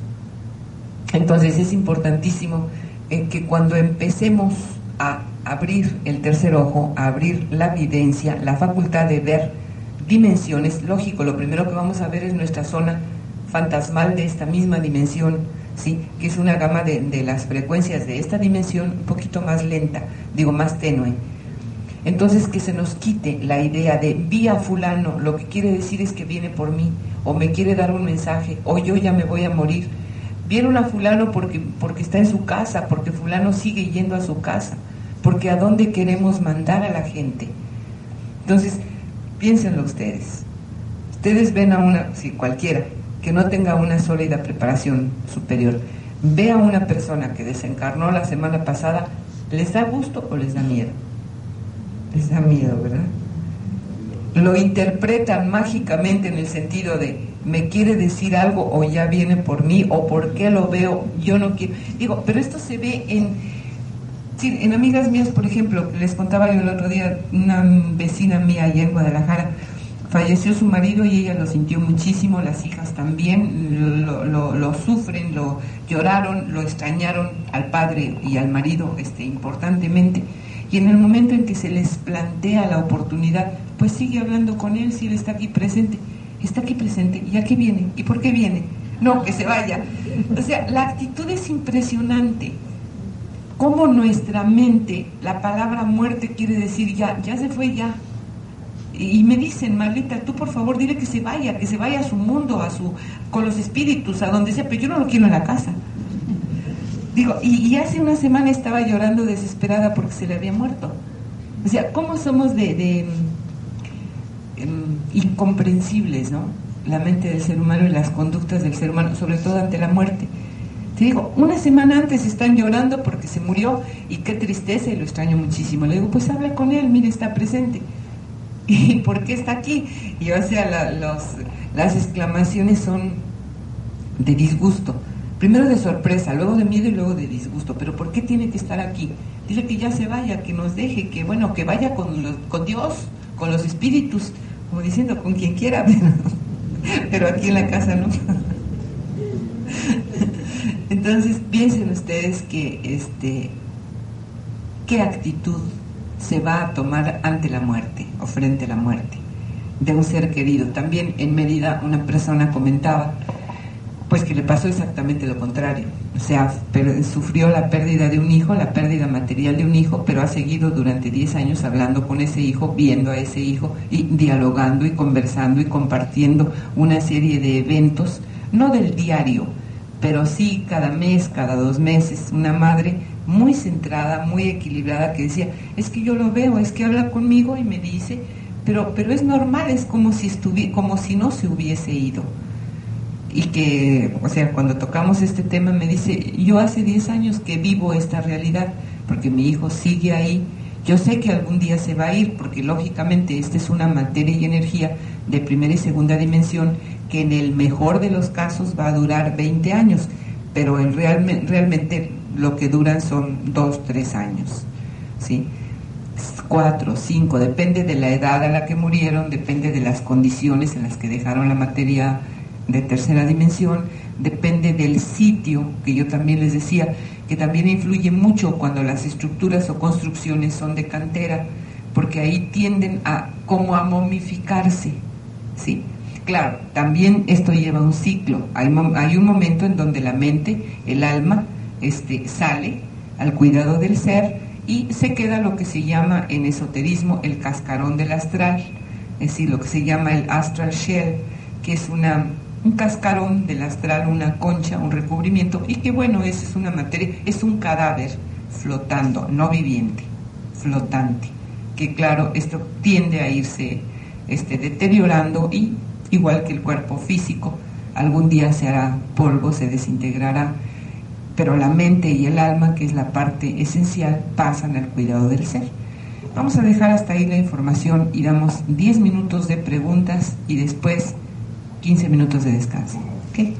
Entonces es importantísimo que cuando empecemos a abrir el tercer ojo, a abrir la evidencia, la facultad de ver dimensiones, lógico, lo primero que vamos a ver es nuestra zona fantasmal de esta misma dimensión, ¿sí? Que es una gama de las frecuencias de esta dimensión un poquito más lenta, digo más tenue. Entonces, que se nos quite la idea de vi a fulano, lo que quiere decir es que viene por mí, o me quiere dar un mensaje, o yo ya me voy a morir. Vieron a fulano porque está en su casa, porque fulano sigue yendo a su casa, porque a dónde queremos mandar a la gente. Entonces, piénsenlo ustedes. Ustedes ven a una, si cualquiera, que no tenga una sólida preparación superior, ve a una persona que desencarnó la semana pasada, ¿les da gusto o les da miedo? Les da miedo, ¿verdad? Lo interpretan mágicamente en el sentido de me quiere decir algo o ya viene por mí o por qué lo veo, yo no quiero. Digo, pero esto se ve en amigas mías, por ejemplo, les contaba yo el otro día, una vecina mía allá en Guadalajara, falleció su marido y ella lo sintió muchísimo, las hijas también lo sufren, lo lloraron, lo extrañaron al padre y al marido importantemente. Y en el momento en que se les plantea la oportunidad, pues sigue hablando con él, si él está aquí presente. Está aquí presente, ¿y a qué viene? ¿Y por qué viene? No, que se vaya. O sea, la actitud es impresionante. Cómo nuestra mente, la palabra muerte quiere decir ya se fue ya. Y me dicen, Marlita, tú por favor dile que se vaya a su mundo, con los espíritus, a donde sea, pero yo no lo quiero en la casa. Digo, y hace una semana estaba llorando desesperada porque se le había muerto. O sea, ¿cómo somos de incomprensibles, ¿no? La mente del ser humano y las conductas del ser humano, sobre todo ante la muerte. Te digo, una semana antes están llorando porque se murió y qué tristeza y lo extraño muchísimo. Le digo, pues habla con él, mire, está presente. ¿Y por qué está aquí? Y o sea, las exclamaciones son de disgusto. Primero de sorpresa, luego de miedo y luego de disgusto. ¿Pero por qué tiene que estar aquí? Dile que ya se vaya, que nos deje, que bueno, que vaya con Dios, con los espíritus, como diciendo, con quien quiera, pero aquí en la casa no. Entonces, piensen ustedes que qué actitud se va a tomar ante la muerte o frente a la muerte de un ser querido. También en Mérida una persona comentaba pues que le pasó exactamente lo contrario, o sea, sufrió la pérdida de un hijo, la pérdida material de un hijo, pero ha seguido durante 10 años hablando con ese hijo, viendo a ese hijo y dialogando y conversando y compartiendo una serie de eventos, no del diario, pero sí cada mes, cada 2 meses, una madre muy centrada, muy equilibrada que decía, es que yo lo veo, es que habla conmigo y me dice, pero es normal, es como si no se hubiese ido. Y que, o sea, cuando tocamos este tema me dice, yo hace 10 años que vivo esta realidad, porque mi hijo sigue ahí, yo sé que algún día se va a ir, porque lógicamente esta es una materia y energía de primera y segunda dimensión, que en el mejor de los casos va a durar 20 años, pero realmente lo que duran son 2, 3 años, ¿sí? 4, 5, depende de la edad a la que murieron, depende de las condiciones en las que dejaron la materia de tercera dimensión, depende del sitio, que yo también les decía, que también influye mucho cuando las estructuras o construcciones son de cantera, porque ahí tienden a momificarse, ¿sí? Claro, también esto lleva un ciclo, hay un momento en donde la mente, el alma, sale al cuidado del ser y se queda lo que se llama en esoterismo el cascarón del astral, es decir, lo que se llama el astral shell, que es un cascarón del astral, una concha, un recubrimiento, y que bueno, eso es una materia, es un cadáver flotando, no viviente, flotante, que claro, esto tiende a irse deteriorando y igual que el cuerpo físico, algún día se hará polvo, se desintegrará, pero la mente y el alma, que es la parte esencial, pasan al cuidado del ser. Vamos a dejar hasta ahí la información y damos 10 minutos de preguntas y después 15 minutos de descanso. ¿Okay?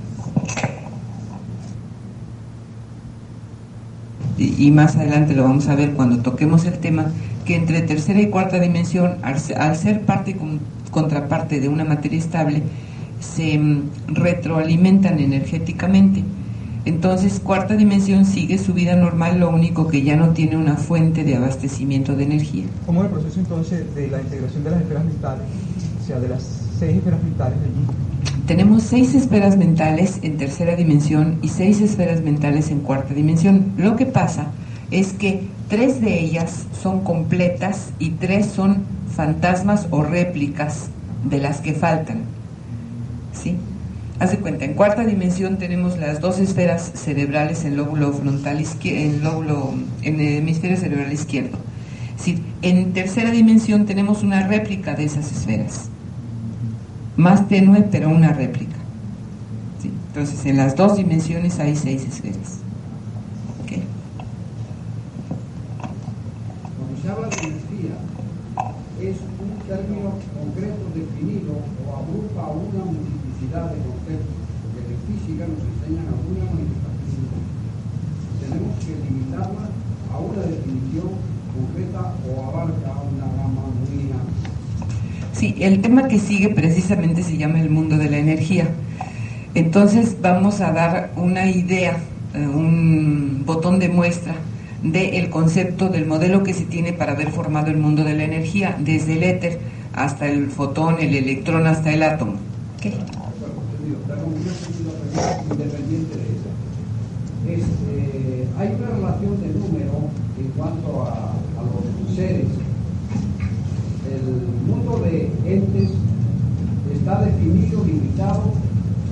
Y más adelante lo vamos a ver cuando toquemos el tema, que entre tercera y cuarta dimensión, al ser parte contraparte de una materia estable, se retroalimentan energéticamente. Entonces, cuarta dimensión sigue su vida normal, lo único que ya no tiene una fuente de abastecimiento de energía. ¿Cómo es el proceso entonces de la integración de las esferas mentales, o sea, de las 6 esferas mentales allí? Tenemos 6 esferas mentales en tercera dimensión y 6 esferas mentales en cuarta dimensión. Lo que pasa es que 3 de ellas son completas y 3 son fantasmas o réplicas de las que faltan, ¿sí? Haz de cuenta, en cuarta dimensión tenemos las 2 esferas cerebrales en lóbulo frontal izquierdo, en el hemisferio cerebral izquierdo. Sí, en tercera dimensión tenemos una réplica de esas esferas, más tenue, pero una réplica. ¿Sí? Entonces, en las 2 dimensiones hay 6 esferas. ¿Okay? Cuando se habla de energía, es un término concreto definido o agrupa una multiplicidad de conceptos, porque en física nos enseñan alguna manifestación. Tenemos que limitarla a una definición concreta o abarca una gama muy amplia. Sí, el tema que sigue precisamente se llama el mundo de la energía. Entonces vamos a dar una idea, un botón de muestra del concepto del modelo que se tiene para haber formado el mundo de la energía, desde el éter hasta el fotón, el electrón, hasta el átomo. ¿Qué? Independiente de eso. Hay una relación de número en cuanto a los seres. El mundo de entes está definido, limitado,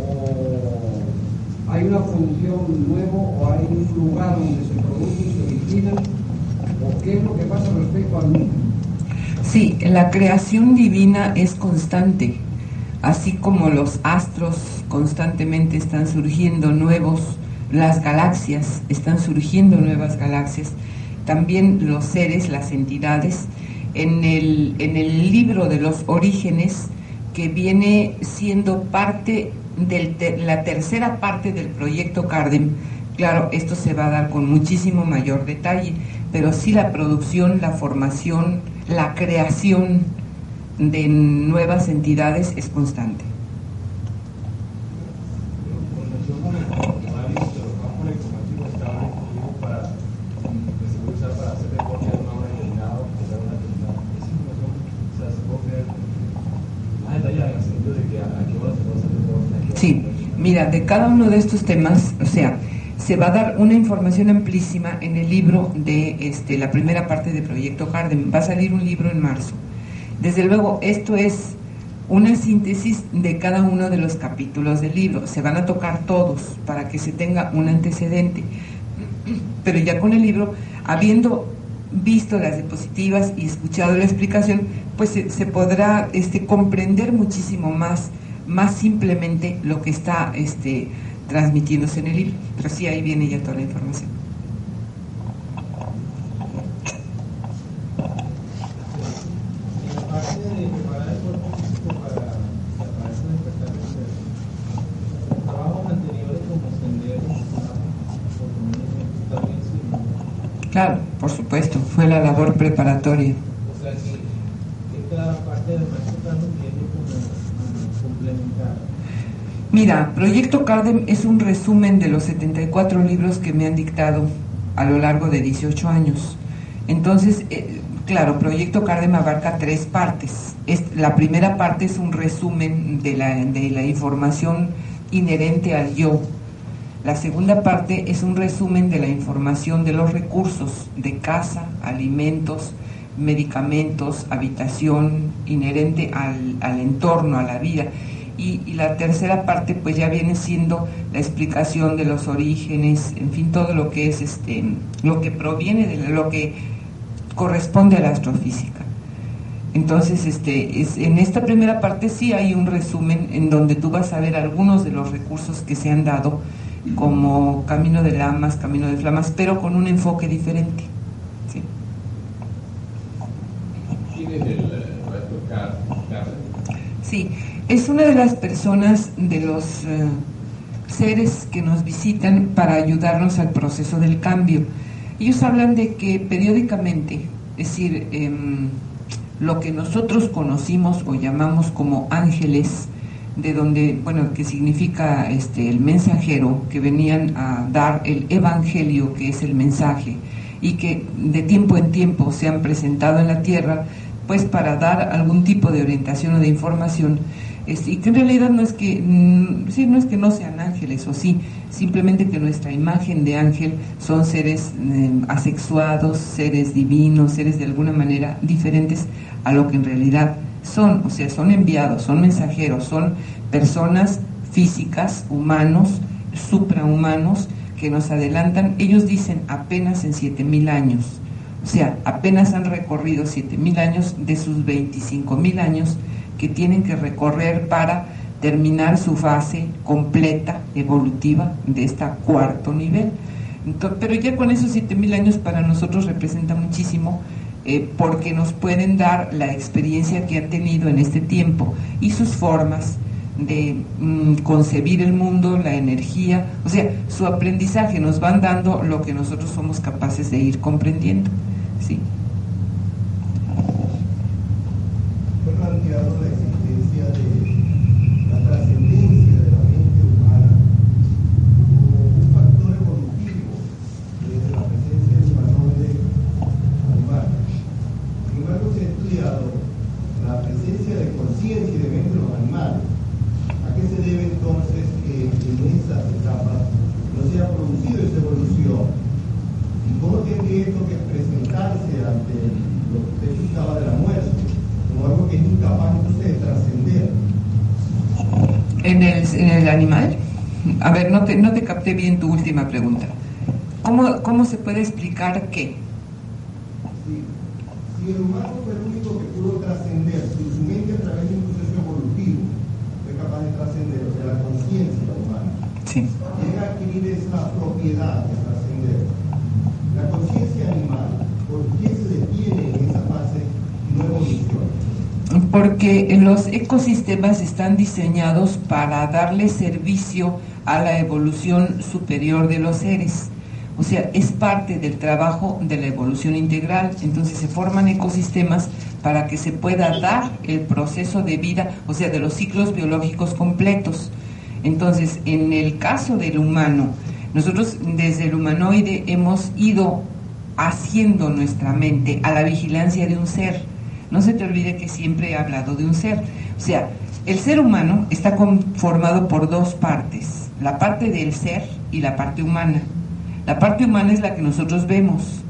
o hay una función nueva, o hay un lugar donde se produce y se origina, o qué es lo que pasa respecto al mundo. Sí, la creación divina es constante, así como los astros constantemente están surgiendo nuevos, las galaxias, están surgiendo nuevas galaxias, también los seres, las entidades. En el libro de los orígenes, que viene siendo parte de la tercera parte del proyecto Cardem, claro, esto se va a dar con muchísimo mayor detalle, pero sí la producción, la formación, la creación de nuevas entidades es constante. Sí, mira, de cada uno de estos temas, o sea, se va a dar una información amplísima en el libro de la primera parte del proyecto Cardem. Va a salir un libro en marzo. Desde luego, esto es una síntesis de cada uno de los capítulos del libro. Se van a tocar todos para que se tenga un antecedente. Pero ya con el libro, habiendo visto las diapositivas y escuchado la explicación, pues se podrá comprender muchísimo más simplemente lo que está transmitiéndose en el libro. Pero sí, ahí viene ya toda la información. Claro, por supuesto, fue la labor preparatoria. O sea, que cada parte del maestro Cardem tiene como complementar. Mira, Proyecto Cardem es un resumen de los 74 libros que me han dictado a lo largo de 18 años. Entonces, claro, Proyecto Cardem abarca 3 partes. La primera parte es un resumen de la información inherente al yo. La segunda parte es un resumen de la información de los recursos de casa, alimentos, medicamentos, habitación, inherente al entorno, a la vida. Y la tercera parte pues ya viene siendo la explicación de los orígenes, en fin, todo lo que es lo que proviene de lo que corresponde a la astrofísica. Entonces, en esta primera parte sí hay un resumen en donde tú vas a ver algunos de los recursos que se han dado, como Camino de Lamas, Camino de Flamas, pero con un enfoque diferente. ¿Sí? ¿Quién es el maestro Cardem? Sí, es una de las personas, de los seres que nos visitan para ayudarnos al proceso del cambio. Ellos hablan de que periódicamente, es decir, lo que nosotros conocimos o llamamos como ángeles, de donde, bueno, que significa el mensajero, que venían a dar el evangelio, que es el mensaje, y que de tiempo en tiempo se han presentado en la tierra, pues para dar algún tipo de orientación o de información. y que en realidad no es que no sean ángeles, o sí, simplemente que nuestra imagen de ángel son seres asexuados, seres divinos, seres de alguna manera diferentes a lo que en realidad son, o sea, son enviados, son mensajeros, son personas físicas, humanos, suprahumanos, que nos adelantan. Ellos dicen apenas en 7,000 años, o sea, apenas han recorrido 7,000 años de sus 25,000 años que tienen que recorrer para terminar su fase completa, evolutiva, de este cuarto nivel. Entonces, pero ya con esos 7,000 años para nosotros representa muchísimo, porque nos pueden dar la experiencia que han tenido en este tiempo y sus formas de concebir el mundo, la energía, o sea, su aprendizaje, nos van dando lo que nosotros somos capaces de ir comprendiendo, ¿sí? Fue planteado la existencia de la trascendencia de la mente humana como un factor evolutivo desde la presencia del humanoide animal. Sin embargo, se ha estudiado la presencia de conciencia y de mente de los animales. ¿A qué se debe entonces que en estas etapas no se haya producido esa evolución? ¿Y cómo tendría esto que presentarse ante lo que usted explicaba de la muerte, como algo que es incapaz entonces de trascender? ¿En el animal? A ver, no te capté bien tu última pregunta. ¿Cómo se puede explicar qué? Si el humano fue el único que pudo trascender, su mente a través de un proceso evolutivo fue capaz de trascender, o sea, la conciencia humana, sí, llega a adquirir esa propiedad de trascender. La conciencia animal, ¿por qué se detiene en esa fase y no evoluciona? Porque los ecosistemas están diseñados para darle servicio a la evolución superior de los seres. O sea, es parte del trabajo de la evolución integral. Entonces se forman ecosistemas para que se pueda dar el proceso de vida, o sea, de los ciclos biológicos completos. Entonces, en el caso del humano, nosotros desde el humanoide hemos ido haciendo nuestra mente a la vigilancia de un ser. No se te olvide que siempre he hablado de un ser. O sea, el ser humano está conformado por dos partes, la parte del ser y la parte humana. La parte humana es la que nosotros vemos,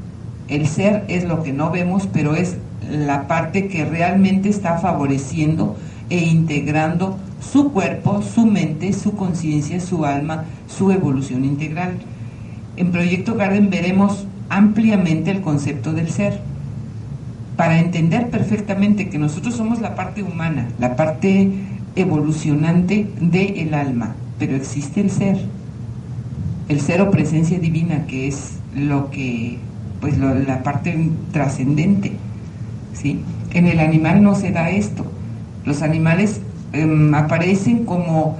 el ser es lo que no vemos, pero es la parte que realmente está favoreciendo e integrando su cuerpo, su mente, su conciencia, su alma, su evolución integral. En Proyecto Garden veremos ampliamente el concepto del ser, para entender perfectamente que nosotros somos la parte humana, la parte evolucionante del alma, pero existe el ser o presencia divina, que es lo que, pues la parte trascendente, ¿sí? En el animal no se da esto. Los animales aparecen como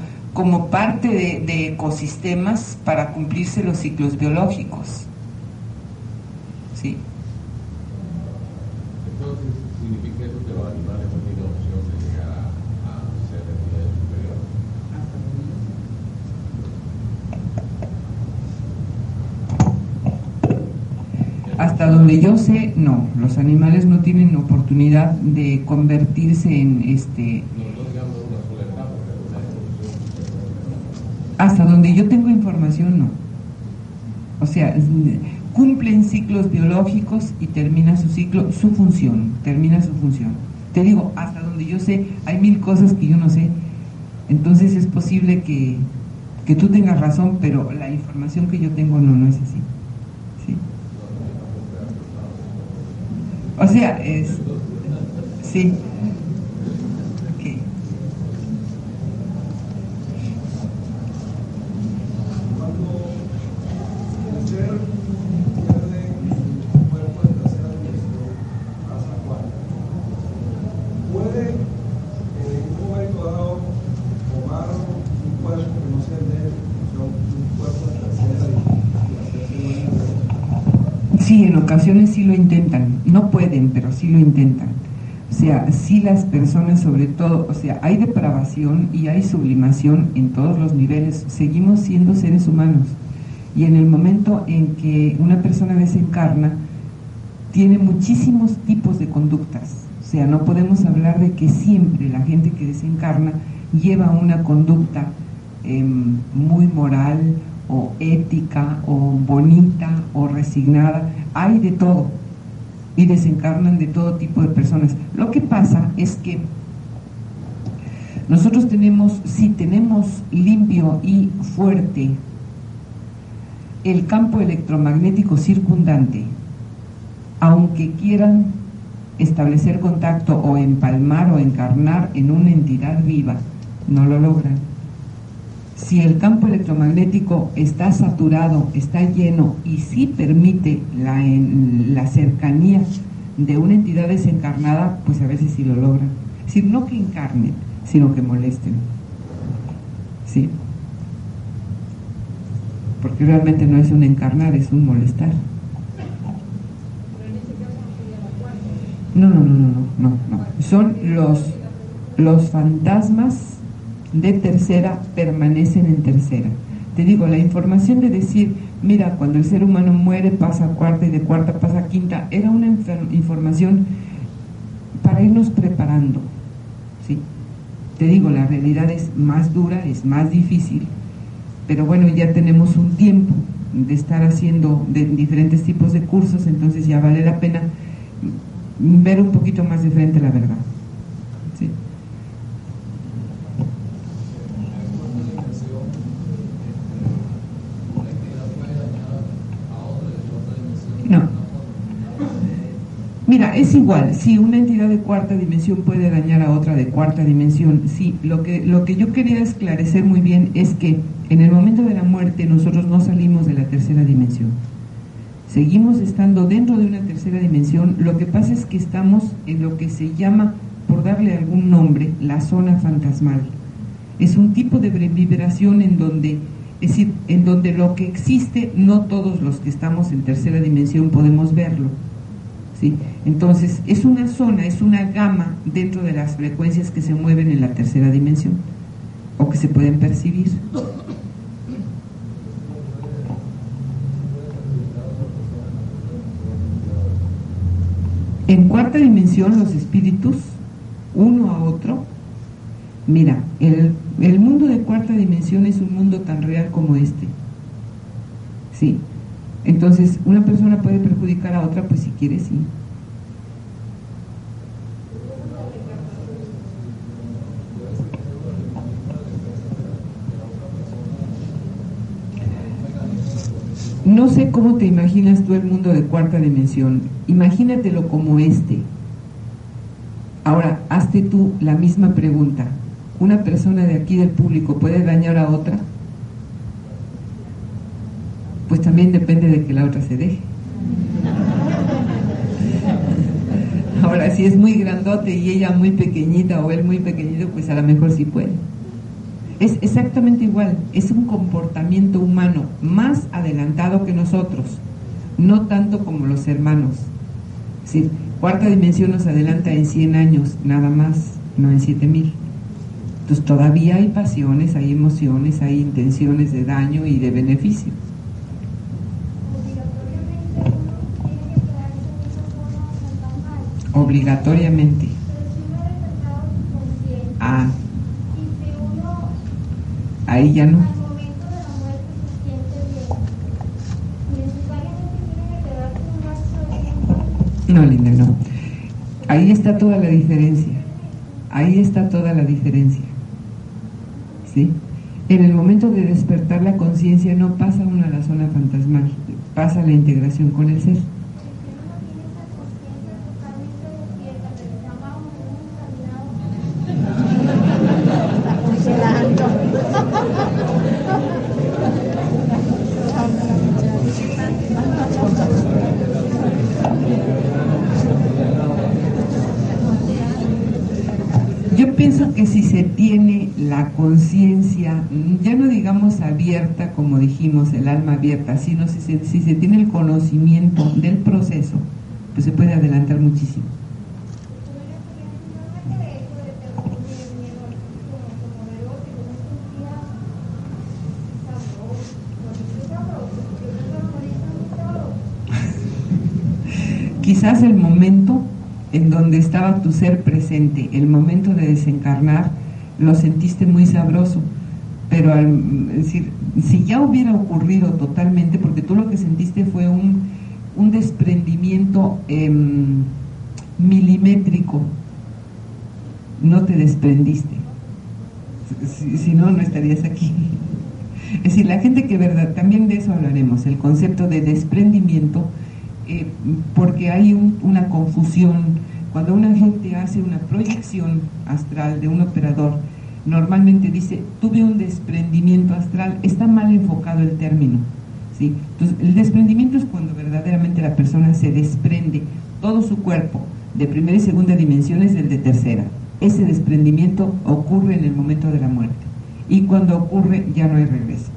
parte de ecosistemas para cumplirse los ciclos biológicos, ¿sí? Entonces, ¿significa eso que los animales no tienen opción de llegar a ser de nivel superior? Hasta donde yo sé, no. Los animales no tienen oportunidad de convertirse en No digamos una sola etapa, pero una evolución. Hasta donde yo tengo información, no. O sea, cumplen ciclos biológicos y termina su ciclo, termina su función. Te digo, hasta donde yo sé, hay 1000 cosas que yo no sé. Entonces es posible que tú tengas razón, pero la información que yo tengo no es así. ¿Sí? O sea, sí. Okay. Cuando el ser pierde su cuerpo de tercera dimensión, pasa a cuarta. ¿Puede en un momento dado tomar un cuerpo que no sea el de él, un cuerpo de tercera y hacerse dueño de él? Sí, en ocasiones sí lo intentan, no pueden, pero sí lo intentan. O sea, sí las personas sobre todo, o sea, hay depravación y hay sublimación en todos los niveles, seguimos siendo seres humanos. Y en el momento en que una persona desencarna, tiene muchísimos tipos de conductas. O sea, no podemos hablar de que siempre la gente que desencarna lleva una conducta muy moral o ética o bonita o resignada, hay de todo y desencarnan de todo tipo de personas. Lo que pasa es que nosotros si tenemos limpio y fuerte el campo electromagnético circundante, aunque quieran establecer contacto o empalmar o encarnar en una entidad viva, no lo logran. Si el campo electromagnético está saturado, está lleno y sí permite la cercanía de una entidad desencarnada, pues a veces sí lo logran. Es decir, no que encarnen, sino que molesten. ¿Sí? Porque realmente no es un encarnar, es un molestar. No. Son los fantasmas de tercera permanecen en tercera. Te digo, la información de decir, mira, cuando el ser humano muere pasa a cuarta y de cuarta pasa a quinta, era una información para irnos preparando, ¿sí? Te digo, la realidad es más dura, es más difícil, pero bueno, ya tenemos un tiempo de estar haciendo de diferentes tipos de cursos, entonces ya vale la pena ver un poquito más de frente la verdad, ¿sí? No. Mira, es igual, si una entidad de cuarta dimensión puede dañar a otra de cuarta dimensión, sí, lo que yo quería esclarecer muy bien es que en el momento de la muerte nosotros no salimos de la tercera dimensión. Seguimos estando dentro de una tercera dimensión, lo que pasa es que estamos en lo que se llama, por darle algún nombre, la zona fantasmal. Es un tipo de vibración en donde, es decir, en donde lo que existe, no todos los que estamos en tercera dimensión podemos verlo, ¿sí? Entonces, es una zona, es una gama dentro de las frecuencias que se mueven en la tercera dimensión, o que se pueden percibir. En cuarta dimensión los espíritus, uno a otro, mira, el mundo de cuarta dimensión es un mundo tan real como este, sí. Entonces, una persona puede perjudicar a otra, pues si quiere, sí. No sé cómo te imaginas tú el mundo de cuarta dimensión. Imagínatelo como este. Ahora, hazte tú la misma pregunta. ¿Una persona de aquí del público puede dañar a otra? Pues también depende de que la otra se deje. Ahora, si es muy grandote y ella muy pequeñita o él muy pequeñito, pues a lo mejor sí puede. Es exactamente igual, es un comportamiento humano más adelantado que nosotros, no tanto como los hermanos. Es decir, cuarta dimensión nos adelanta en 100 años, nada más, no en 7000. Entonces todavía hay pasiones, hay emociones, hay intenciones de daño y de beneficio. Obligatoriamente. Ah. Ahí ya no. No, linda, no. Ahí está toda la diferencia. Ahí está toda la diferencia. ¿Sí? En el momento de despertar la conciencia no pasa uno a la zona fantasmal, pasa la integración con el ser. Yo pienso que si se tiene la conciencia, ya no digamos abierta como dijimos, el alma abierta, sino si se tiene el conocimiento del proceso, pues se puede adelantar muchísimo. Quizás el momento en donde estaba tu ser presente, el momento de desencarnar, lo sentiste muy sabroso, pero es decir, si ya hubiera ocurrido totalmente, porque tú lo que sentiste fue un desprendimiento milimétrico, no te desprendiste, si no, no estarías aquí. Es decir, la gente que verdad, también de eso hablaremos, el concepto de desprendimiento, porque hay una confusión. Cuando una gente hace una proyección astral de un operador, normalmente dice, tuve un desprendimiento astral, está mal enfocado el término, ¿sí? Entonces, el desprendimiento es cuando verdaderamente la persona se desprende todo su cuerpo de primera y segunda dimensiones del de tercera. Ese desprendimiento ocurre en el momento de la muerte, y cuando ocurre ya no hay regreso.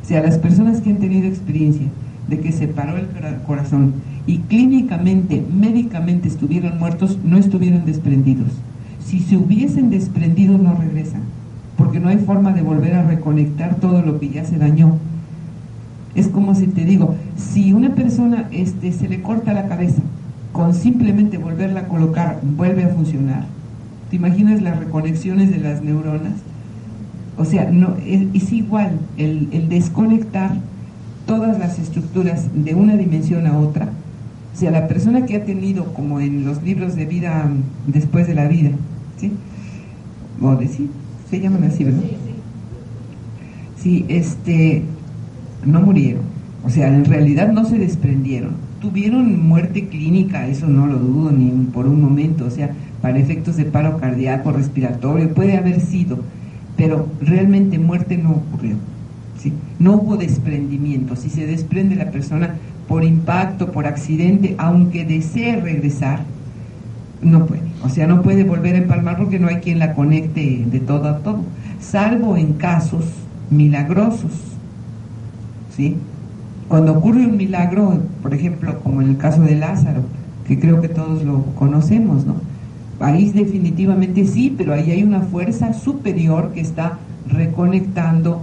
O sea, las personas que han tenido experiencia de que se paró el corazón y clínicamente, médicamente estuvieron muertos, no estuvieron desprendidos. Si se hubiesen desprendido, no regresan, porque no hay forma de volver a reconectar todo lo que ya se dañó. Es como si te digo, si una persona se le corta la cabeza, con simplemente volverla a colocar, vuelve a funcionar. ¿Te imaginas las reconexiones de las neuronas? O sea, no, es igual el desconectar todas las estructuras de una dimensión a otra. O sea, la persona que ha tenido, como en los libros de vida después de la vida, ¿sí? O de sí, se llaman así, ¿verdad? Sí, no murieron. O sea, en realidad no se desprendieron. Tuvieron muerte clínica, eso no lo dudo ni por un momento. O sea, para efectos de paro cardíaco, respiratorio, puede haber sido, pero realmente muerte no ocurrió, ¿sí? No hubo desprendimiento. Si se desprende la persona por impacto, por accidente, aunque desee regresar, no puede. O sea, no puede volver a empalmar porque no hay quien la conecte de todo a todo, salvo en casos milagrosos, ¿sí? Cuando ocurre un milagro, por ejemplo, como en el caso de Lázaro, que creo que todos lo conocemos, ¿no? Ahí definitivamente sí, pero ahí hay una fuerza superior que está reconectando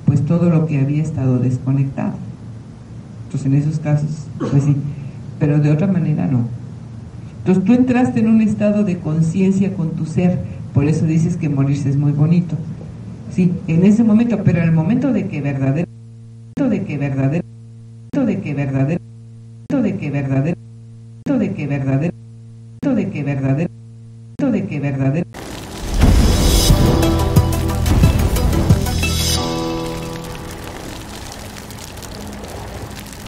pues todo lo que había estado desconectado. Entonces en esos casos, pues sí, pero de otra manera no. Entonces tú entraste en un estado de conciencia con tu ser, por eso dices que morirse es muy bonito. Sí, en ese momento, pero en el momento de que verdaderamente de que verdadero